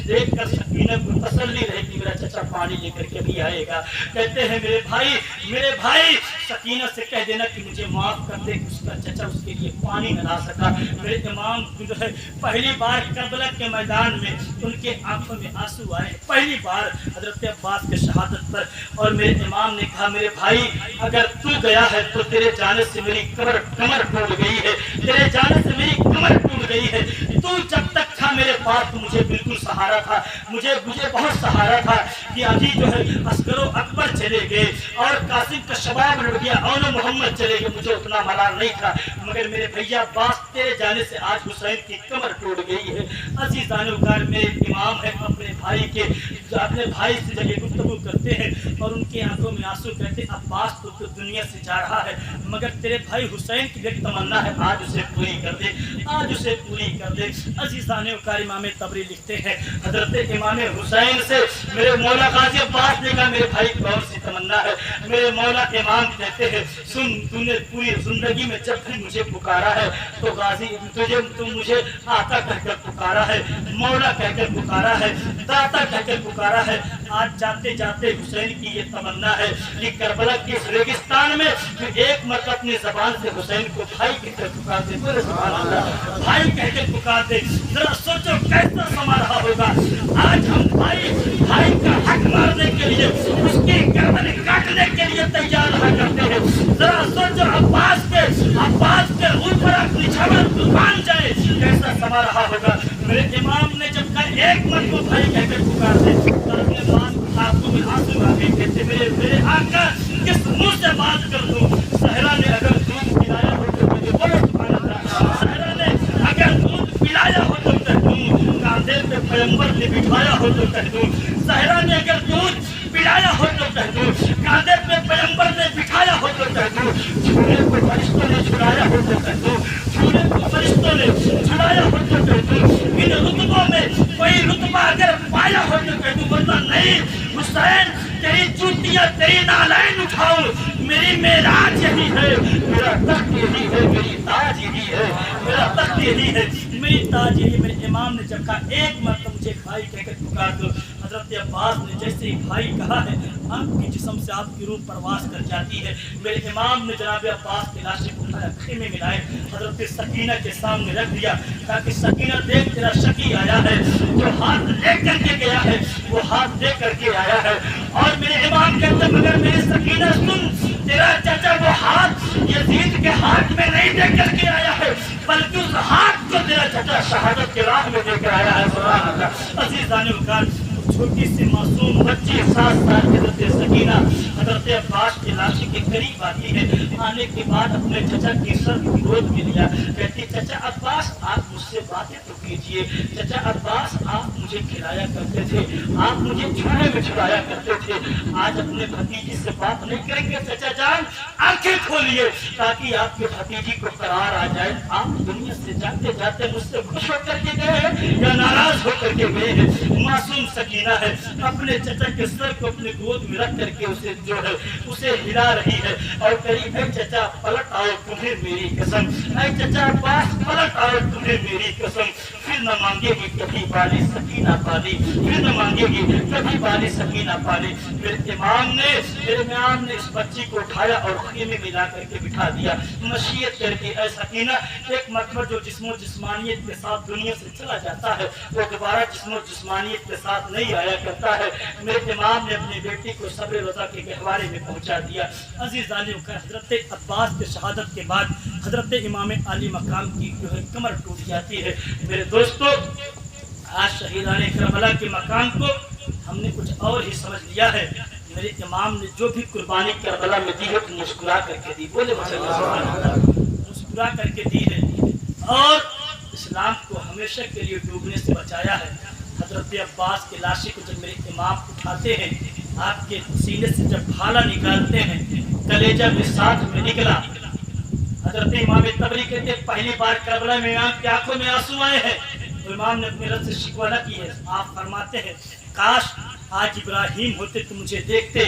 دیکھ کر سکینہ کو تسلی رہے کہ میرا چچا پانی لے کر کے بھی آئے گا۔ کہتے ہیں میرے بھائی سکینہ سے کہہ دینا کہ مجھے معاف کر دے، اس کا چچا اس کے لیے پانی نہ لا سکا۔ میرے امام جو ہے پہلی بار کربلا کے میدان میں ان کے آنکھوں میں آنسو آئے، پہلی بار حضرت عباس کے شہادت پر، اور میرے امام نے کہا میرے بھائی اگر تو گیا ہے تو تیرے جانے سے میری کمر ٹوٹ گئی ہے، تیرے جانے سے میری کمر ٹوٹ گئی ہے، تو جب تک تھا میرے پاس تو مجھے بالکل سہارا تھا، مجھے بہت سہارا تھا کہ ابھی جو ہے عسکر و اکبر چلے گئے اور قاسم کا شباب لڑ گیا، اون محمد چلے گئے، مجھے اتنا ملال نہیں تھا، مگر میرے بھیا عباس تیرے جانے سے آج حسین کی کمر ٹوٹ گئی ہے۔ عزیزان وقار میرے امام ہے، اپنے بھائی سے جب یہ گفتگو کرتے ہیں اور ان کی آنکھوں میں آنسو کہتے ہیں عباس تو دنیا سے جا رہا ہے، مگر تیرے بھائی حسین کی ایک تمنا ہے، آج اسے پوری کر دے، آج اسے پوری کر دے۔ عزیزان وقار امام تبری لکھتے ہیں حضرت امام حسین سے میرے مولا غازی عباس نے کہا میرے بھائی کون سی تمنا ہے؟ میرے مولا امام کہتے ہیں سن، تو نے پوری زندگی میں جب بھی مجھے پکارا ہے تو غازی تو مجھے آقا کہہ کر پکارا ہے، مولا کہہ کر پکارا ہے، داتا کہہ کر پکارا ہے، آج جاتے جاتے حسین کی یہ تمنا ہے کہ کربلا کے اس ریگستان میں تو ایک مرتبہ اپنی زبان سے حسین کو بھائی کہہ کر پکار دے، میرے سبحان اللہ بھائی کہہ کر پکار دے۔ ذرا سوچو کیسا سما رہا ہوگا، آج ہم بھائی کا حق مارنے کے لیے، اس کی گردن کاٹنے کے لیے تیار رہا کرتے ہیں۔ ذرا سوچو عباس کے اوپر اپنی چھمر طوفان جائے کیسا سما رہا ہوگا۔ میرے امام نے جب کہا ایک مرتبہ بھائی کہہ کر پکار دے تو اپنے آنکھوں میں آنسو آ گئے، کہتے میرے آقا کس منہ سے بات کر دوں، صحرا نے اگر دودھ پلایا ہو تو مجھے بولو سبحان اللہ، صحرا نے اگر دودھ پلایا ہو تو کہہ دوں، کاندھے پہ پیغمبر نے بٹھایا ہو تو کہہ دوں، صحرا نے اگر دودھ پلایا ہو تو کہہ دوں، کاندھے پہ پیغمبر نے بٹھایا ہو تو کہہ دوں، جھولے کو فرشتوں نے چھڑایا ہو تو کہہ دوں، جھولے کو فرشتوں نے چھڑایا ہو تو کہہ دوں، ان رتبوں میں کوئی رتبہ اگر پایا ہو تو کہہ دوں، ورنہ نہیں حسین تیری جوتیاں تیری نالین اٹھاؤں، میری معراج یہی ہے، میرا تخت یہی ہے، میری تاج یہی ہے، میرا تخت یہی ہے، میری تاج یہی۔ میرے امام نے جب کہا ایک مرتبہ مجھے بھائی کہہ کر پکار دو، حضرت عباس نے جیسے ہی بھائی کہا ہے آپ کی جسم سے آپ کی روح پرواز کر جاتی ہے۔ میرے امام نے جناب عباس کے لاشے کو اٹھایا، خیمے میں لائے، حضرت سکینہ کے سامنے رکھ دیا تاکہ سکینہ دیکھ تیرا شقی آیا ہے، جو ہاتھ لے کر کے گیا ہے وہ ہاتھ دے کر کے آیا ہے۔ اور میرے امام کہتے مگر میری سکینہ سن، تیرا چچا وہ ہاتھ یزید کے ہاتھ میں نہیں دے کر کے آیا ہے بلکہ اس ہاتھ کو تیرا چچا شہادت کے راہ میں دے کر آیا ہے۔ سبحان اللہ۔ عزیزان وقار چھوٹی سی معصوم بچی 7 سال کی حضرت سکینہ حضرت عباس کے لاشے کے قریب آتی ہے، آنے کے بعد اپنے چچا کی سر کی گود میں لیا، کہتی چچا عباس آپ مجھ سے باتیں تو کیجئے، چچا عباس آپ मुझे खिलाया करते थे, आप मुझे झूले में झुलाया करते थे, आज अपने भतीजी से बात नहीं करेंगे। चचा जान आंखें खोलिए ताकि आपके भतीजी को करार आ जाए। आप दुनिया से जाते जाते मुझसे खुश होकर के गए हैं या नाराज होकर के गए हैं? मासूम सकीना है, अपने चचा के सर को अपने गोद में रख करके उसे जो है उसे हिला रही है और करीब है, चचा पलट आओ तुम्हें मेरी कसम, ऐ चचा पास पलट आओ तुम्हें मेरी कसम, फिर न मांगेगी कभी बाली सकीना पानी, फिर न मांगेगी कभी बाली सकीना पानी। मेरे इमाम ने इस बच्ची को उठाया और खेमे में ला करके बिठा दिया। नसीहत करके ऐ सकीना, एक मतलब जो जिस्मो जिस्मानियत के साथ दुनिया से चला जाता है वो दोबारा जिस्मो जिस्मानियत के साथ नहीं आया करता है। मेरे इमाम ने अपनी बेटी को सब्र रज़ा के गहवारे में पहुंचा दिया। अजीज आलिम का हजरत अब्बास के शहादत के बाद हजरत इमाम आली मकाम की जो है कमर टूट जाती है। मेरे दोस्तों, आज शहीदाने करबला के मकाम को हमने कुछ और ही समझ लिया है। मेरे इमाम ने जो भी कुर्बानी करबला में दी है तो मुस्कुरा करके दी, बोले मुस्कुरा करके दी है और इस्लाम को हमेशा के लिए डूबने से बचाया है। हजरत अब्बास के लाशी को जब मेरे इमाम उठाते हैं, आपके सीने से जब भाला निकालते हैं, कलेजा भी साथ में निकला। हजरत इमाम तबरी कहते हैं पहली बार करबला में इमाम की आंखों में आंसू आए हैं तो इमाम ने अपने रब से शिकवा न की है। आप फरमाते हैं काश आज इब्राहिम होते तो मुझे देखते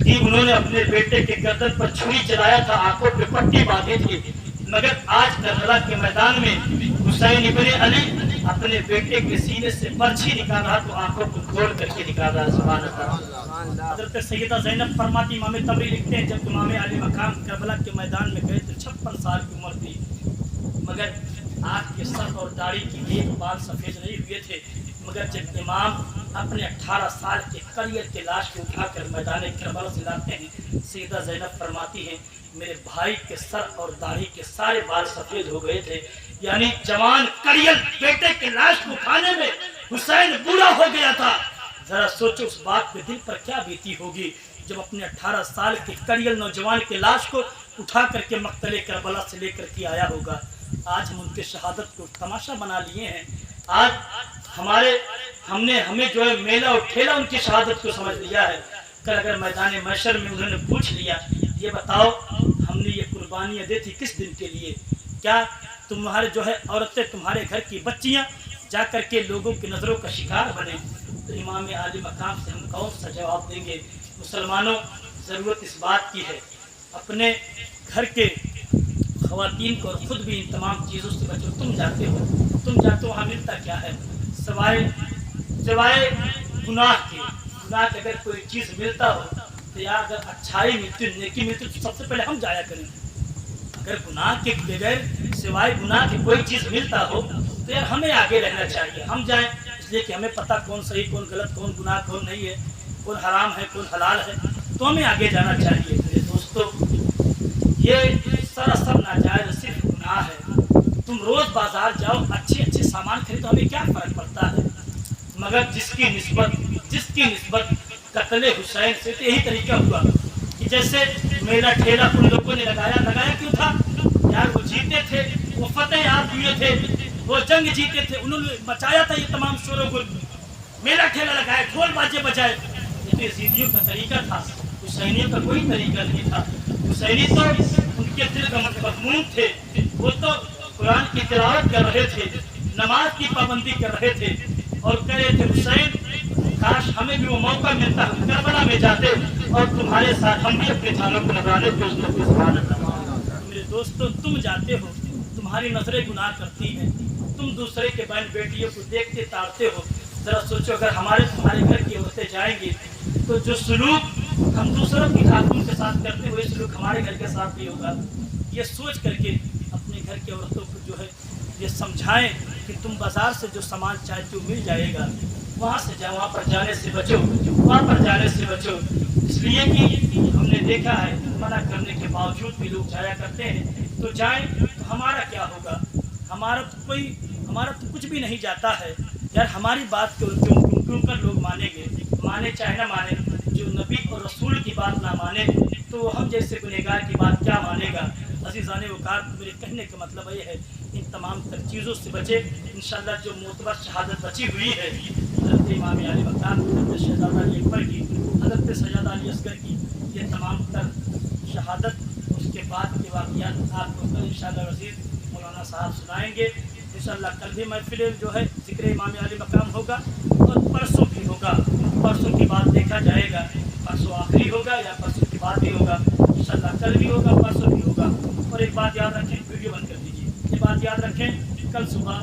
कि उन्होंने अपने बेटे के गर्दन पर छुरी चलाया था, आंखों पे पट्टी बांधी थी, मगर आज करबला के मैदान में हुसैन इब्ने अली अपने बेटे के सीने से पर्ची निकाल रहा तो आंखों को खोल करके निकाल रहा। सुभान अल्लाह। हजरत सैयदा ज़ैनब फरमाती, इमाम तबरी लिखते हैं जब इमाम अली मकाम करबला के मैदान में गए तो 56 साल की उम्र थी, मगर आँख के सर और दाढ़ी की एक बाल सफेद नहीं हुए थे। मगर जब इमाम अपने 18 साल के करियर के लाश को उठाकर मैदान करबला से लाते हैं, सैयदा ज़ैनब फरमाती हैं मेरे भाई के सर और दाढ़ी के सारे बाल सफेद हो गए थे। यानी जवान करियल बेटे के लाश को उठाने में हुसैन बूढ़ा हो गया था। जरा सोचो उस बात पे दिल पर क्या बीती होगी जब अपने 18 साल के करियल नौजवान के लाश को उठा करके मक्तले करबला से लेकर के आया होगा। आज हम उनके शहादत को तमाशा बना लिए हैं। आज हमें जो है मेला और ठेला उनकी शहादत को समझ लिया है। कल अगर मैदान महशर में उन्होंने पूछ लिया ये बताओ हमने ये कुर्बानियाँ दी थी किस दिन के लिए, क्या तुम्हारे जो है औरतें तुम्हारे घर की बच्चियाँ जा कर के लोगों की नज़रों का शिकार बने, तो इमाम आली मकाम से हम कौन सा जवाब देंगे। मुसलमानों, ज़रूरत इस बात की है अपने घर के ख़वातीन को और ख़ुद भी इन तमाम चीज़ों से बचो। तुम जाते हो वहाँ मिलता क्या है सिवाय गुनाह के। गुनाह के अगर कोई चीज़ मिलता हो तो यार अगर अच्छाई मिलती नेकी मिलती तो सबसे पहले हम जाया करें। अगर गुनाह के बगैर सिवाय गुनाह के कोई चीज़ मिलता हो तो यार हमें आगे रहना चाहिए, हम जाएं, इसलिए कि हमें पता कौन सही कौन गलत, कौन गुनाह कौन नहीं है, कौन हराम है कौन हलाल है, तो हमें आगे जाना चाहिए। मेरे दोस्तों, ये सरासर नाजायज सिर्फ गुनाह है। तुम रोज बाजार जाओ अच्छे सामान खरीदो, हमें क्या फर्क पड़ता है, मगर जिसकी निस्बत कत्ले हुसैन से तो यही तरीका हुआ कि जैसे मेरा ठेला उन लोगों ने लगाया क्यों था यार, वो जीते थे, वो फतेह याद हुए थे, वो जंग जीते थे, उन्होंने बचाया था ये तमाम शोर गुल, मेरा ठेला लगाया, ढोल बाजे बजाए। ये यजीदियों का तरीका था, हुसैनियों का कोई तरीका नहीं था। हुसैनी तो उनके दिल का मजमून थे, वो तो कुरान की तिलावत कर रहे थे, नमाज की पाबंदी कर रहे थे और कह रहे थे हुसैन काश हमें भी वो मौका मिलता, हम करबला में जाते और तुम्हारे साथ हम भी अपने जानों को नजराने पे। मेरे दोस्तों, तुम जाते हो, तुम्हारी नजरें गुनाह करती हैं, तुम दूसरे के बहन बेटियों को देखते ताड़ते हो। जरा सोचो अगर तुम्हारे घर की औरतें जाएंगी तो जो सलूक हम दूसरों की खातून के साथ करते हुए सलूक हमारे घर के साथ भी होगा। ये सोच करके अपने घर की औरतों को जो है ये समझाएं कि तुम बाजार से जो सामान चाहते हो मिल जाएगा, वहाँ से जाओ, वहाँ पर जाने से बचो, वहाँ पर जाने से बचो। इसलिए कि हमने देखा है मना करने के बावजूद भी लोग जाया करते हैं, तो जाएं तो हमारा क्या होगा, हमारा तो कुछ भी नहीं जाता है यार। हमारी बात क्यों कर लोग मानेंगे, माने चाहे ना माने, जो नबी और रसूल की बात ना माने तो हम जैसे गुनहगार की बात क्या मानेगा। अज़ीज़ाने वक़ार, मेरे कहने का मतलब ये है इन तमाम तर चीज़ों से बचे। इंशाअल्लाह जो मोतबर शहादत बची हुई है हज़रत इमाम अली मकाम, हज़रत शहजादा अली अकबर की, हज़रत सैयदा अली असगर की, ये तमाम तर शहादत उसके बाद के वाक़यात आपको कल इंशाअल्लाह वज़ीर मौलाना साहब सुनाएंगे। इंशाअल्लाह कल भी महफिल जो है ज़िक्र इमाम अली मकाम होगा और परसों भी होगा। परसों की बात देखा जाएगा, परसों आखिरी होगा या परसों की बात भी होगा। इंशाअल्लाह कल भी होगा, परसों भी होगा। और एक बात याद रखें, वीडियो बंद कर दीजिए, ये बात याद रखें, कल सुबह